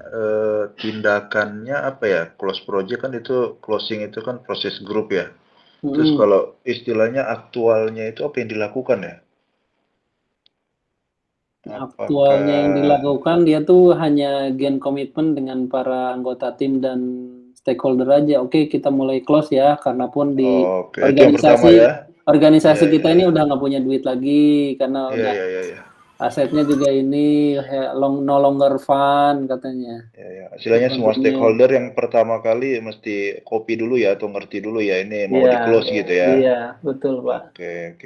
tindakannya apa ya? Close project kan itu closing itu kan proses grup ya. Terus kalau istilahnya aktualnya itu apa yang dilakukan ya? Aktualnya yang dilakukan dia tuh hanya gain komitmen dengan para anggota tim dan stakeholder aja. Oke, kita mulai close ya, karena pun di Oke, itu yang pertama ya. organisasi Iya, kita iya, ini iya. udah nggak punya duit lagi karena Iya, udah iya. asetnya juga ini no longer fun katanya. Ya. Istilahnya semua stakeholder yang pertama kali mesti copy dulu ya atau ngerti dulu ya ini mau di close gitu ya. Iya, betul Pak. Oke.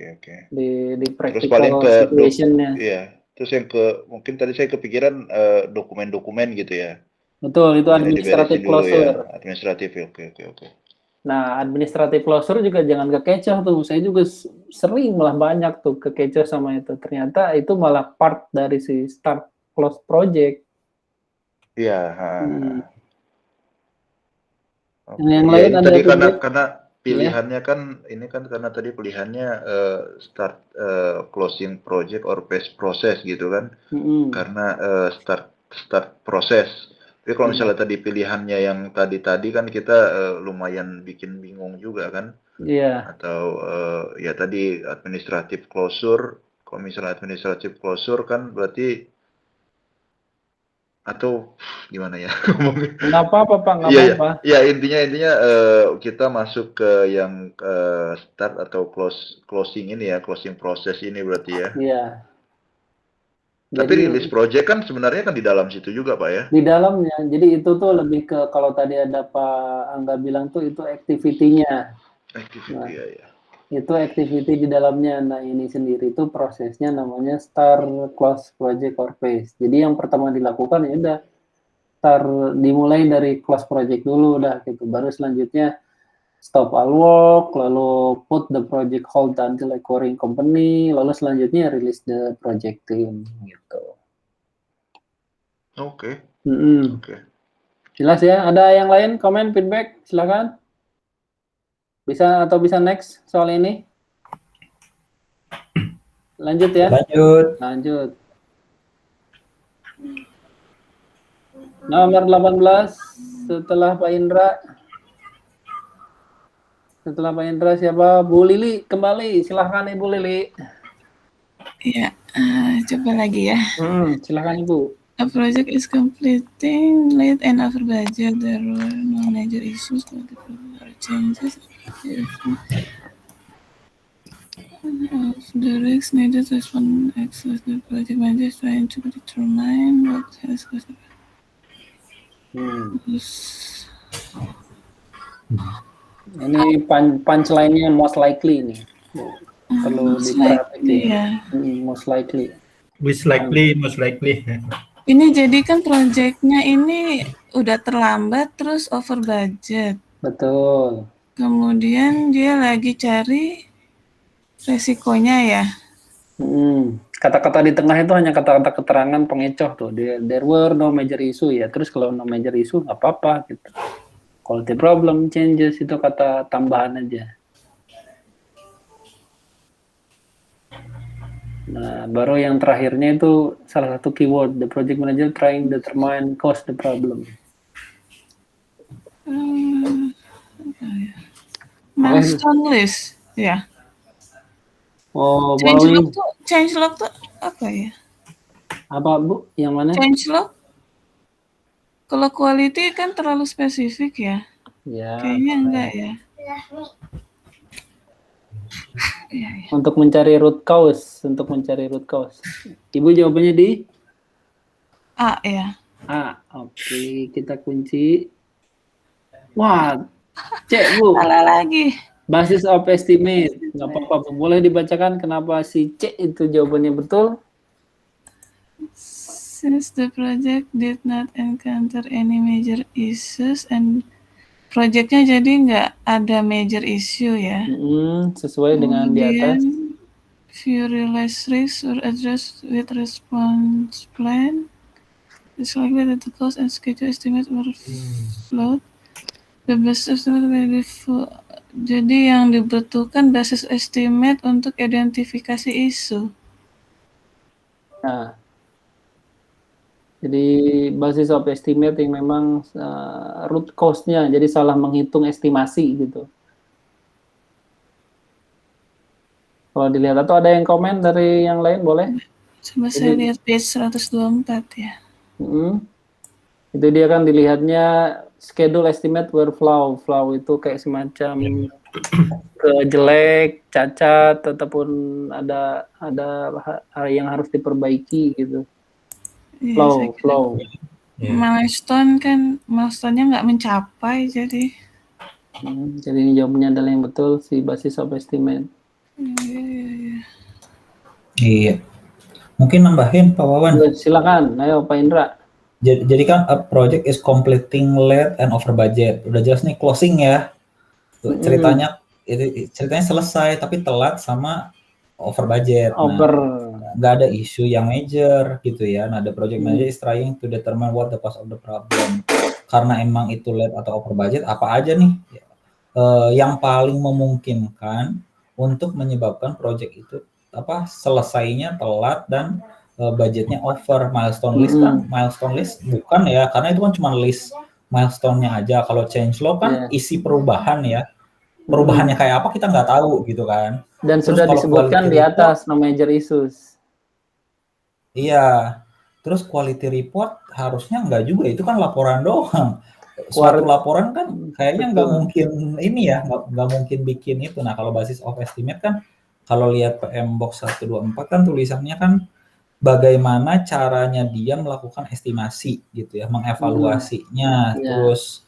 Di Terus practical paling ke situation-nya. iya. Terus yang ke mungkin tadi saya kepikiran dokumen-dokumen gitu ya. Betul, itu Ini administrative diberesin dulu closure. ya. Administratif ya. Oke. Nah, administrative closure juga jangan kekecoh tuh. Saya juga sering malah banyak tuh kekecoh sama itu. Ternyata itu malah part dari si start close project. Iya. Yang Ya, lain ini ada tadi feedback? karena pilihannya kan ini kan karena tadi pilihannya start closing project or phase process gitu kan. Karena start proses. Tapi kalau misalnya tadi pilihannya yang tadi kan kita lumayan bikin bingung juga kan. Iya. Atau ya tadi administrative closure. Kalau misalnya administrative closure kan berarti atau gimana ya ngomongnya? Nggak apa-apa Pak, nggak Iya, apa-apa. ya intinya kita masuk ke yang start atau closing ini ya, closing proses ini berarti ya. Iya. Tapi release project kan sebenarnya kan di dalam situ juga Pak ya? Di dalamnya, jadi itu tuh lebih ke kalau tadi ada Pak Angga bilang tuh itu activity-nya. Activity ya. Itu activity di dalamnya. Nah, ini sendiri itu prosesnya namanya start, close project or phase. Jadi yang pertama dilakukan ya udah dimulai dari close project dulu udah gitu. Baru selanjutnya stop all work, lalu put the project hold until acquiring company, lalu selanjutnya release the project team gitu. Oke. Jelas ya? Ada yang lain komen, feedback? Silakan. Bisa next soal ini? Lanjut ya? Lanjut. Nomor 18 setelah Pak Indra. Setelah Pak Indra siapa? Bu Lili kembali. Silahkan Ibu Lili. Ya, coba lagi ya. Silahkan Ibu. A project is completing late and over budget. There were no major issues or changes. The risks needed to respond access the project manager is trying to determine what has caused it. Ini punchline-nya most likely nih. Perlu diperhatikan. Most likely. Most likely. Ini jadi kan proyeknya ini udah terlambat terus over budget. Betul. Kemudian dia lagi cari resikonya ya. Kata-kata di tengah itu hanya kata-kata keterangan pengecoh tuh. There were no major issue ya. Terus kalau no major issue nggak apa-apa gitu. Quality problem changes itu kata tambahan aja. Nah, baru yang terakhirnya itu salah satu keyword. The project manager trying to determine cause the problem. Milestone list, ya. Oh, change log tuh apa ya? Apa Bu? Yang mana? Change log. Kalau quality kan terlalu spesifik ya. Ya. Kayaknya enggak ya. Untuk mencari root cause, Ibu jawabannya di A ya. A. Oke, kita kunci. Wah, cek Bu. Salah lagi. Basis of estimate. Nggak apa-apa, Bu. Boleh dibacakan kenapa si C itu jawabannya betul? Since the project did not encounter any major issues and projectnya jadi nggak ada major issue ya. Sesuai dengan di atas. Few realized risks were addressed with response plan. It's likely that the cost and schedule estimate were flawed. The best estimate may be full. Jadi yang dibutuhkan basis estimate untuk identifikasi isu. Nah, jadi basis of estimate yang memang root cause-nya, jadi salah menghitung estimasi gitu. Kalau dilihat, atau ada yang komen dari yang lain, boleh? Coba saya lihat page 124 ya. Itu dia kan dilihatnya schedule estimate were flawed. Flawed itu kayak semacam jelek, cacat, ataupun ada hal yang harus diperbaiki gitu. Flow. Milestone-nya nggak mencapai, jadi. Jadi ini jawabannya adalah yang betul, si basis of estimate. Iya. Mungkin nambahin Pak Wawan. Silakan, ayo Pak Indra. Jadi kan a project is completing late and over budget. Udah jelas nih closing ya. Ceritanya selesai tapi telat sama over budget. Nggak ada isu yang major gitu ya. Nah, the project manager is trying to determine what the cause of the problem. Karena emang itu late atau over budget, apa aja nih yang paling memungkinkan untuk menyebabkan project itu selesainya telat dan budgetnya over. Milestone list kan, milestone list bukan ya, karena itu kan cuma list milestone-nya aja. Kalau change log kan isi perubahan ya, perubahannya kayak apa kita nggak tahu gitu kan. Dan terus sudah disebutkan di atas no major issues. Iya, terus quality report harusnya nggak juga, itu kan laporan doang. Suatu laporan kan kayaknya nggak mungkin ini ya, nggak mungkin bikin itu. Nah, kalau basis of estimate kan, kalau lihat PM Box 124 kan tulisannya kan bagaimana caranya dia melakukan estimasi gitu ya, mengevaluasinya, terus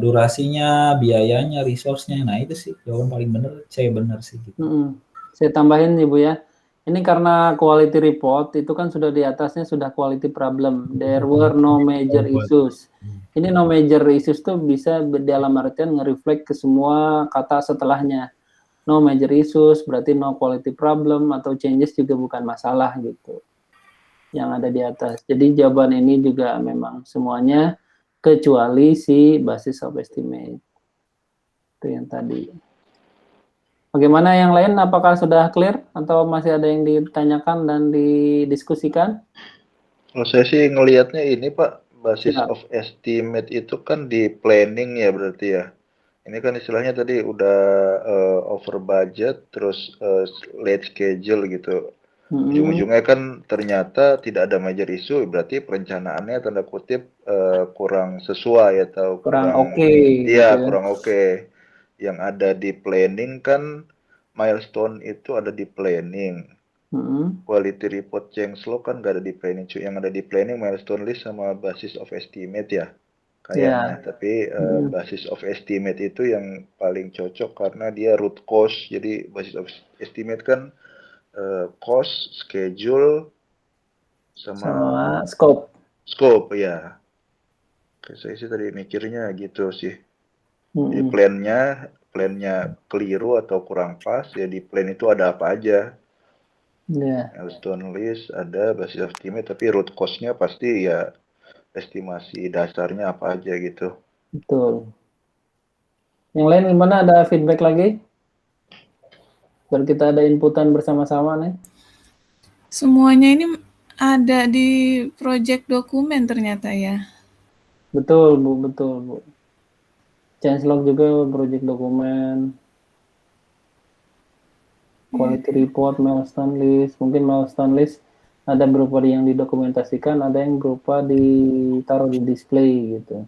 durasinya, biayanya, resource-nya. Nah, itu sih jawaban paling benar, benar sih gitu. Saya tambahin Ibu ya. Ini karena quality report itu kan sudah di atasnya sudah quality problem. There were no major issues. Ini no major issues tuh bisa dalam artian nge-reflect ke semua kata setelahnya. No major issues berarti no quality problem atau changes juga bukan masalah gitu. Yang ada di atas. Jadi jawaban ini juga memang semuanya kecuali si basis of estimate. Itu yang tadi. Bagaimana yang lain? Apakah sudah clear atau masih ada yang ditanyakan dan didiskusikan? Kalau saya sih ngelihatnya ini Pak, basis of estimate itu kan di planning ya berarti ya. Ini kan istilahnya tadi udah over budget, terus late schedule gitu. Ujung-ujungnya kan ternyata tidak ada major issue, berarti perencanaannya tanda kutip kurang sesuai atau kurang oke. Iya, kurang oke. Yang ada di planning kan milestone itu ada di planning. Quality report change log kan nggak ada di planning. Yang ada di planning milestone list sama basis of estimate ya kayaknya. Tapi basis of estimate itu yang paling cocok karena dia root cause. Jadi basis of estimate kan cost, schedule, sama scope. Scope ya. Oke, saya sih tadi mikirnya gitu sih. Jadi plannya keliru atau kurang pas, ya di plan itu ada apa aja. Milestone list ada, basis estimate, tapi root cost-nya pasti ya estimasi dasarnya apa aja gitu. Betul. Yang lain gimana, ada feedback lagi? Biar kita ada inputan bersama-sama nih. Semuanya ini ada di project dokumen ternyata ya. Betul Bu, betul Bu. Changelog juga project dokumen, quality report, milestone list. Mungkin milestone list ada berupa yang didokumentasikan, ada yang berupa ditaruh di display gitu.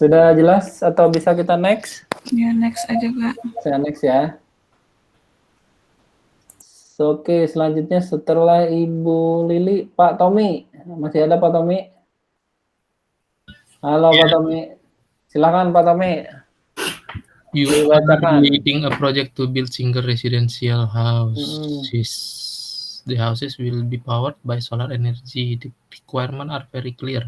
Sudah jelas atau bisa kita next? Ya, next aja, Pak. Saya next ya. Oke, selanjutnya setelah Ibu Lili, Pak Tommy. Masih ada Pak Tommy? Halo Pak Tommy. Silakan Pak Tommy. You are leading a project to build single residential houses. The houses will be powered by solar energy. The requirements are very clear.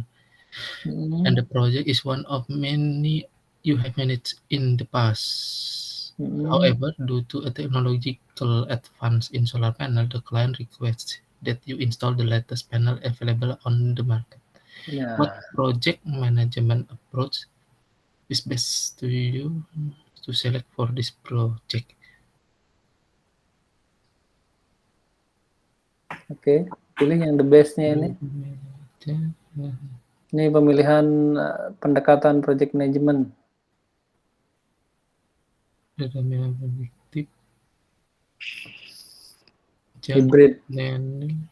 And the project is one of many you have managed in the past. However, due to a technological advance in solar panel, the client requests that you install the latest panel available on the market. Ya. What project management approach is best to you to select for this project? Oke, pilih yang the best-nya ini. Ini pemilihan pendekatan project management. Predictive, Hybrid. planning,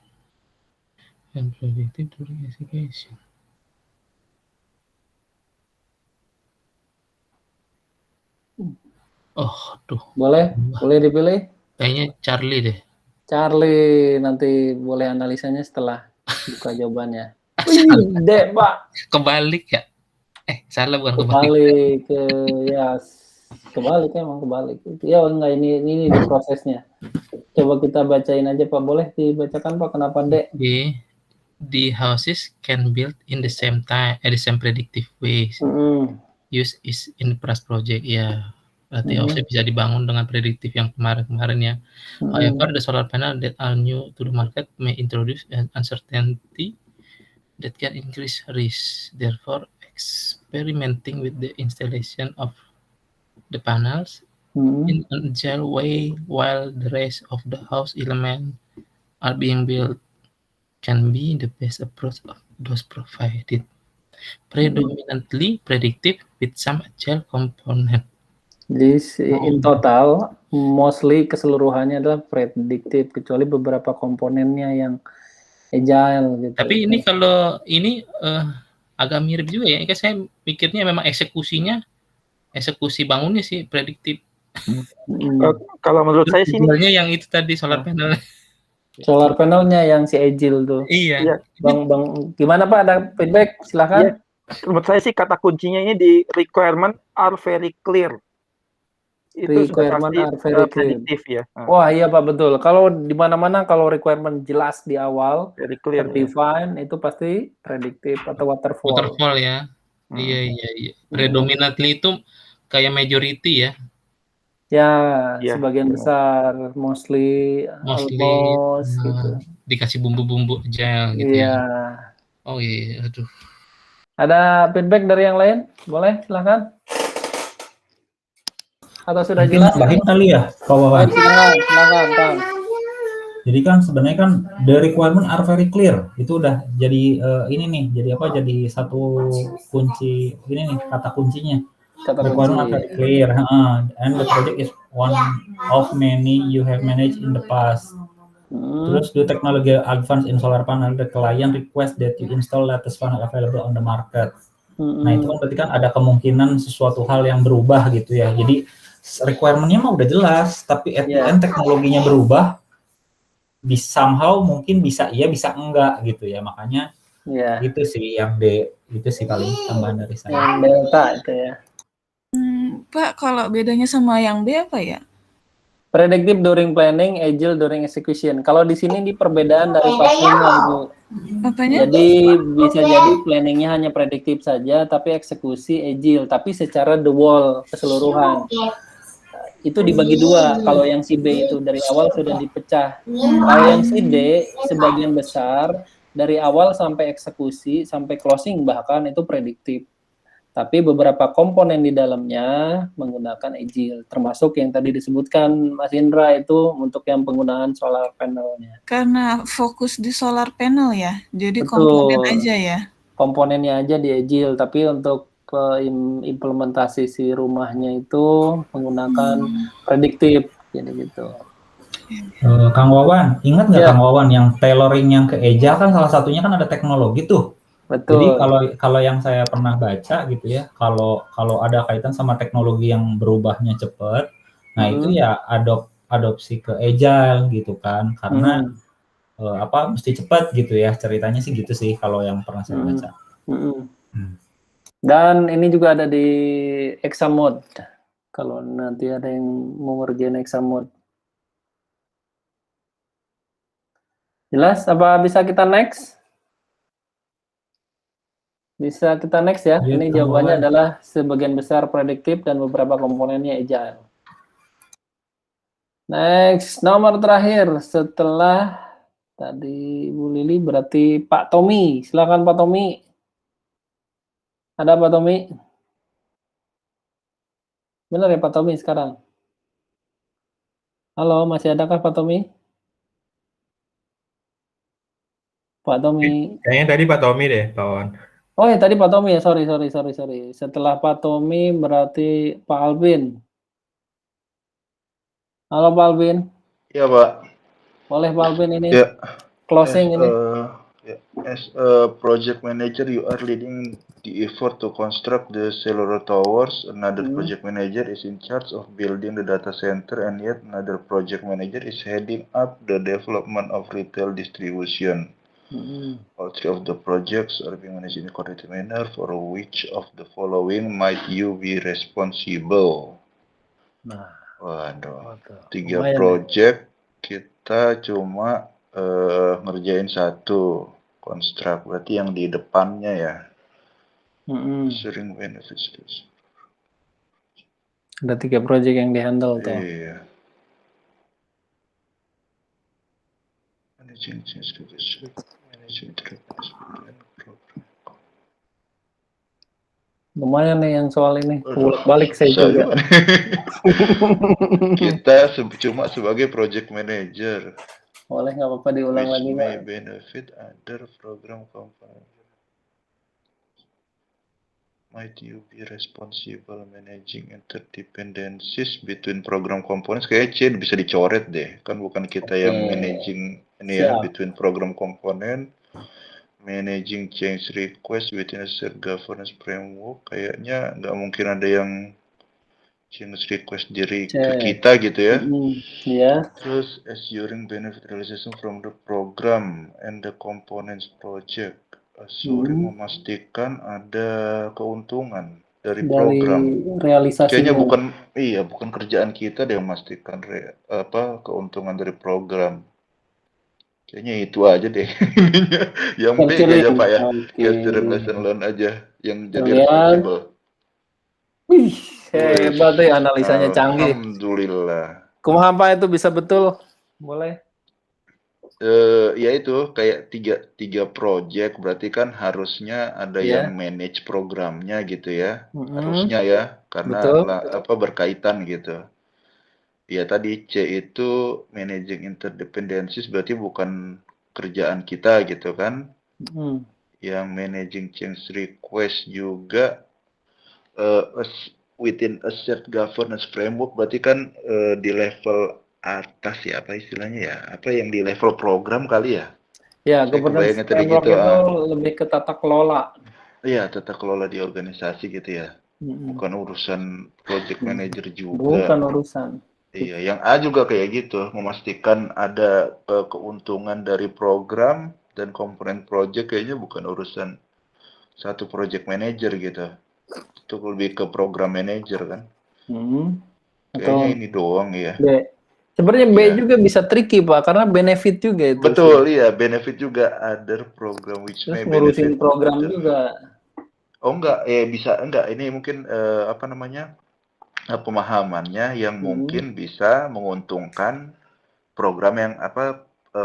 and predictive during execution. Oh, tuh. Boleh dipilih? Kayaknya Charlie deh. Charlie, nanti boleh analisanya setelah buka jawabannya. Dek, Pak. Kebalik ya? Salah bukan kebalik. Kebalik emang kebalik. Ya enggak, ini di prosesnya. Coba kita bacain aja Pak. Boleh dibacakan Pak, kenapa Dek? The houses can build in the same time, at the same predictive ways. Use is in the past project, ya. Berarti houses bisa dibangun dengan prediktif yang kemarin-kemarin ya. However, the solar panel that are new to the market may introduce an uncertainty that can increase risk. Therefore, experimenting with the installation of the panels in an agile way while the rest of the house elements are being built can be the best approach of those provided. Predominantly predictive with some agile component. Jadi in total, mostly keseluruhannya adalah prediktif, kecuali beberapa komponennya yang agile gitu. Tapi ini kalau ini agak mirip juga ya, kan saya pikirnya memang eksekusi bangunnya sih prediktif. Kalau menurut saya sih sebenarnya yang itu tadi solar panel. Solar panelnya yang si agile tuh. Iya. Bang, gimana Pak? Ada feedback? Silakan. Ya, menurut saya sih kata kuncinya ini di requirement are very clear. Itu Requirement are very clear. Prediktif ya. Wah iya Pak, betul. Kalau di mana-mana kalau requirement jelas di awal, very clear, define itu pasti prediktif atau waterfall. Waterfall ya. Iya. Predominantly itu kayak majority ya. Ya, sebagian besar, mostly almost gitu. Dikasih bumbu-bumbu aja gitu ya. Oh iya, aduh. Ada feedback dari yang lain? Boleh, silakan. Atau sudah jelas? Nambahin kali ya, Pak Wawan. Silakan, Kang. Jadi kan sebenarnya kan the requirement are very clear. Itu udah jadi ini nih, jadi apa? Jadi satu kunci ini nih kata kuncinya. Requirement are very clear. And the project is one of many you have managed in the past. Terus the technology advance in solar panel, the client request that you install latest panel available on the market. Nah itu kan berarti kan ada kemungkinan sesuatu hal yang berubah gitu ya. Jadi requirement-nya mah udah jelas, tapi at the end teknologinya berubah. Somehow mungkin bisa iya bisa enggak gitu ya, makanya itu sih yang itu sih paling tambahan dari saya. Yang delta itu ya. Pak, kalau bedanya sama yang B apa ya? Predictive during planning, agile during execution. Kalau di sini di perbedaan dari pastinya Bu. Apanya? Jadi bisa jadi planningnya hanya prediktif saja, tapi eksekusi agile, tapi secara the whole keseluruhan. Itu dibagi dua. Kalau yang si B itu dari awal sudah dipecah. Kalau yang si D sebagian besar dari awal sampai eksekusi sampai closing bahkan itu prediktif. Tapi beberapa komponen di dalamnya menggunakan agile, termasuk yang tadi disebutkan Mas Indra itu untuk yang penggunaan solar panelnya. Karena fokus di solar panel ya, jadi komponen aja ya. Komponennya aja di agile, tapi untuk implementasi si rumahnya itu menggunakan prediktif, jadi gitu. Kang Wawan, ingat nggak Kang Wawan yang tailoring yang ke agile kan salah satunya kan ada teknologi tuh. Jadi Betul. kalau yang saya pernah baca gitu ya, kalau ada kaitan sama teknologi yang berubahnya cepat, nah itu ya adopsi ke agile gitu kan, karena mesti cepat gitu ya, ceritanya sih gitu sih kalau yang pernah saya baca. Dan ini juga ada di Examode. Kalau nanti ada yang mau ngerjain Examode. Jelas? Apa bisa kita next? Bisa kita next ya? Ya, Ini jawabannya adalah sebagian besar prediktif dan beberapa komponennya agile. Next, nomor terakhir setelah tadi Bu Lili berarti Pak Tommy. Silakan Pak Tommy. Ada Pak Tommy? Benar ya Pak Tommy sekarang? Halo, masih adakah Pak Tommy? Pak Tommy. Kayaknya tadi Pak Tommy deh, Pak Wan. Oh ya tadi Pak Tommy ya, sorry. Setelah Pak Tommy berarti Pak Alvin. Halo Pak Alvin. Iya Pak. Boleh Pak Alvin ini Ya. closing ini. As a project manager, you are leading the effort to construct the cellular towers. Another project manager is in charge of building the data center, and yet another project manager is heading up the development of retail distribution. All three of the projects are being managed in a coordinated manner. For which of the following might you be responsible? Nah, waduh, 3 lumayan project kita cuma ngerjain satu construct, berarti yang di depannya ya. Sharing benefits. Ada 3 project yang dihandle tuh. Iya. Managing change leadership, managing Lumayan nih yang soal ini. Balik saya juga. Kita cuma sebagai project manager. Boleh nggak apa-apa diulang Which lagi may Pak? benefit other program company. Might you be responsible managing interdependencies between program components? Kayaknya C bisa dicoret deh. Kan bukan kita yang managing ini ya, between program component. Managing change request within a shared governance framework. Kayaknya nggak mungkin ada yang change request diri ke kita gitu ya. Iya. Terus assuring benefit realization from the program and the components project. Assuring memastikan ada keuntungan dari program. Realisasinya. Kayaknya bukan kerjaan kita deh memastikan keuntungan dari program. Kayaknya itu aja deh. Yang B aja Pak ya. Capturing lesson learn aja yang jadi responsible. Wih, hebat deh analisanya canggih. Alhamdulillah. Kumaha Pak itu bisa betul? Boleh. Ya itu kayak tiga project, berarti kan harusnya ada yang manage programnya gitu ya. Harusnya ya, karena berkaitan gitu. Ya tadi C itu managing interdependencies, berarti bukan kerjaan kita gitu kan. Yang managing change request juga within a shared governance framework, berarti kan di level atas ya, apa istilahnya ya, apa yang di level program kali ya. Ya, governance framework gitu, itu lebih ke tata kelola. Iya, tata kelola di organisasi gitu ya. Bukan urusan project manager juga. Bukan urusan. Iya, yang A juga kayak gitu, memastikan ada keuntungan dari program dan komponen project, kayaknya bukan urusan satu project manager gitu. Itu lebih ke program manager kan. Kayaknya ini doang ya. Sebenarnya B juga bisa tricky Pak, karena benefit juga itu. Betul, iya, benefit juga other program which may benefit. Ngurusin program juga. Oh enggak, bisa enggak. Ini mungkin pemahamannya yang mungkin bisa menguntungkan program yang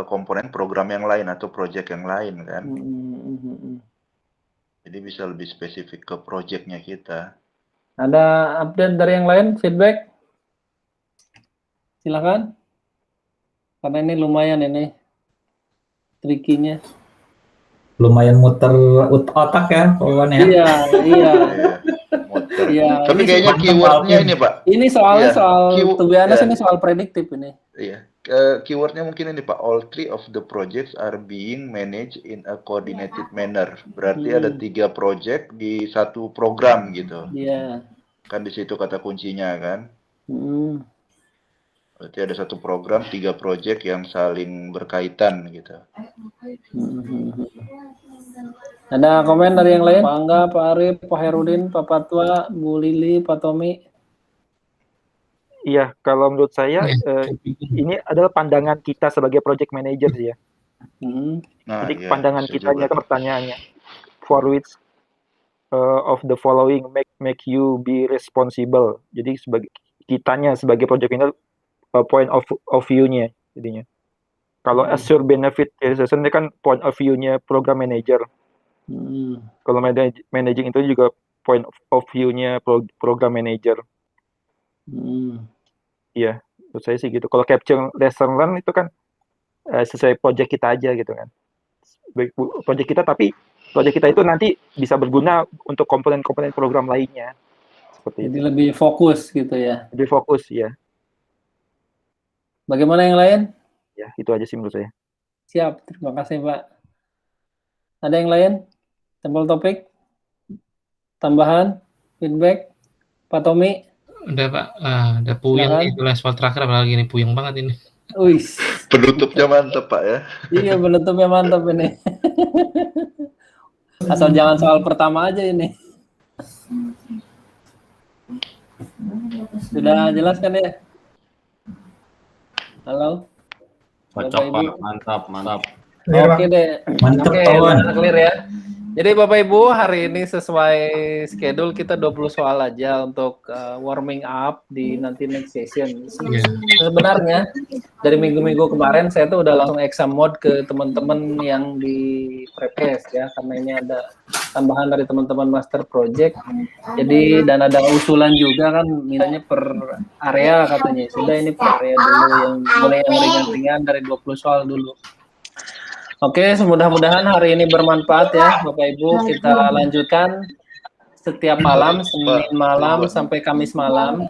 komponen program yang lain atau project yang lain kan. Jadi bisa lebih spesifik ke projectnya kita. Ada update dari yang lain, feedback? Silakan. Karena ini lumayan ini trikinya. Lumayan muter otak ya, Pawan ya. Iya. Iya. Tapi kayaknya keywordnya ini Pak. Ini soalnya soal to be honest, ini soal prediktif ini. Iya, keywordnya mungkin ini Pak, all three of the projects are being managed in a coordinated manner. Berarti ada 3 project di satu program gitu. Iya. Kan di situ kata kuncinya kan. Hmm. Berarti ada satu program, 3 project yang saling berkaitan gitu. Ada komen dari yang lain? Pak Angga, Pak Arif, Pak Herudin, Pak Patwa, Bu Lili, Pak Tommy. Iya, kalau menurut saya ini adalah pandangan kita sebagai project manager ya. Nah, Jadi iya, pandangan bisa kitanya juga. itu pertanyaannya, for which of the following make you be responsible. Jadi sebagai kitanya sebagai project manager, point of view-nya jadinya. Kalau assure benefit realization ini kan point of view-nya program manager. Kalau managing itu juga point of view-nya program manager. Iya, menurut saya sih gitu. Kalau capture lesson learn itu kan sesuai project kita aja gitu kan. Project kita, tapi project kita itu nanti bisa berguna untuk komponen-komponen program lainnya. Seperti Jadi itu. lebih fokus gitu ya. Lebih fokus ya. Bagaimana yang lain? Ya, itu aja sih menurut saya. Siap, terima kasih Pak. Ada yang lain? Sampel topik? Tambahan? Feedback? Pak Tommy? Udah Pak, udah puyeng nih, itu level terakhir apalagi nih, puyeng banget ini. Wih. Penutupnya mantap Pak ya. Iya, penutupnya mantap ini. Asal jangan soal pertama aja ini. Sudah jelas kan ya? Halo? Cocok Pak, mantap. Oke deh. Mantap, Oke, kawan. clear ya. Jadi Bapak Ibu, hari ini sesuai schedule kita 20 soal aja untuk warming up di nanti next session. Sebenarnya dari minggu-minggu kemarin saya tuh udah langsung exam mode ke teman-teman yang di prepes ya, karena ini ada tambahan dari teman-teman master project. Jadi dan ada usulan juga kan mintanya per area katanya. Sudah ini per area dulu, yang mulai yang ringan-ringan dari 20 soal dulu. Oke, mudah-mudahan hari ini bermanfaat ya Bapak Ibu. Kita lanjutkan setiap malam, Senin malam sampai Kamis malam.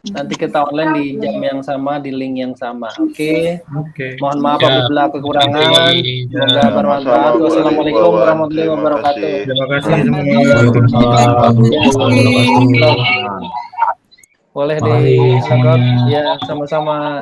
Nanti kita online di jam yang sama, di link yang sama. Oke. Mohon maaf apabila kekurangan. Semoga bermanfaat. Wassalamualaikum warahmatullahi wabarakatuh. Terima kasih semua. Boleh di ya sama-sama.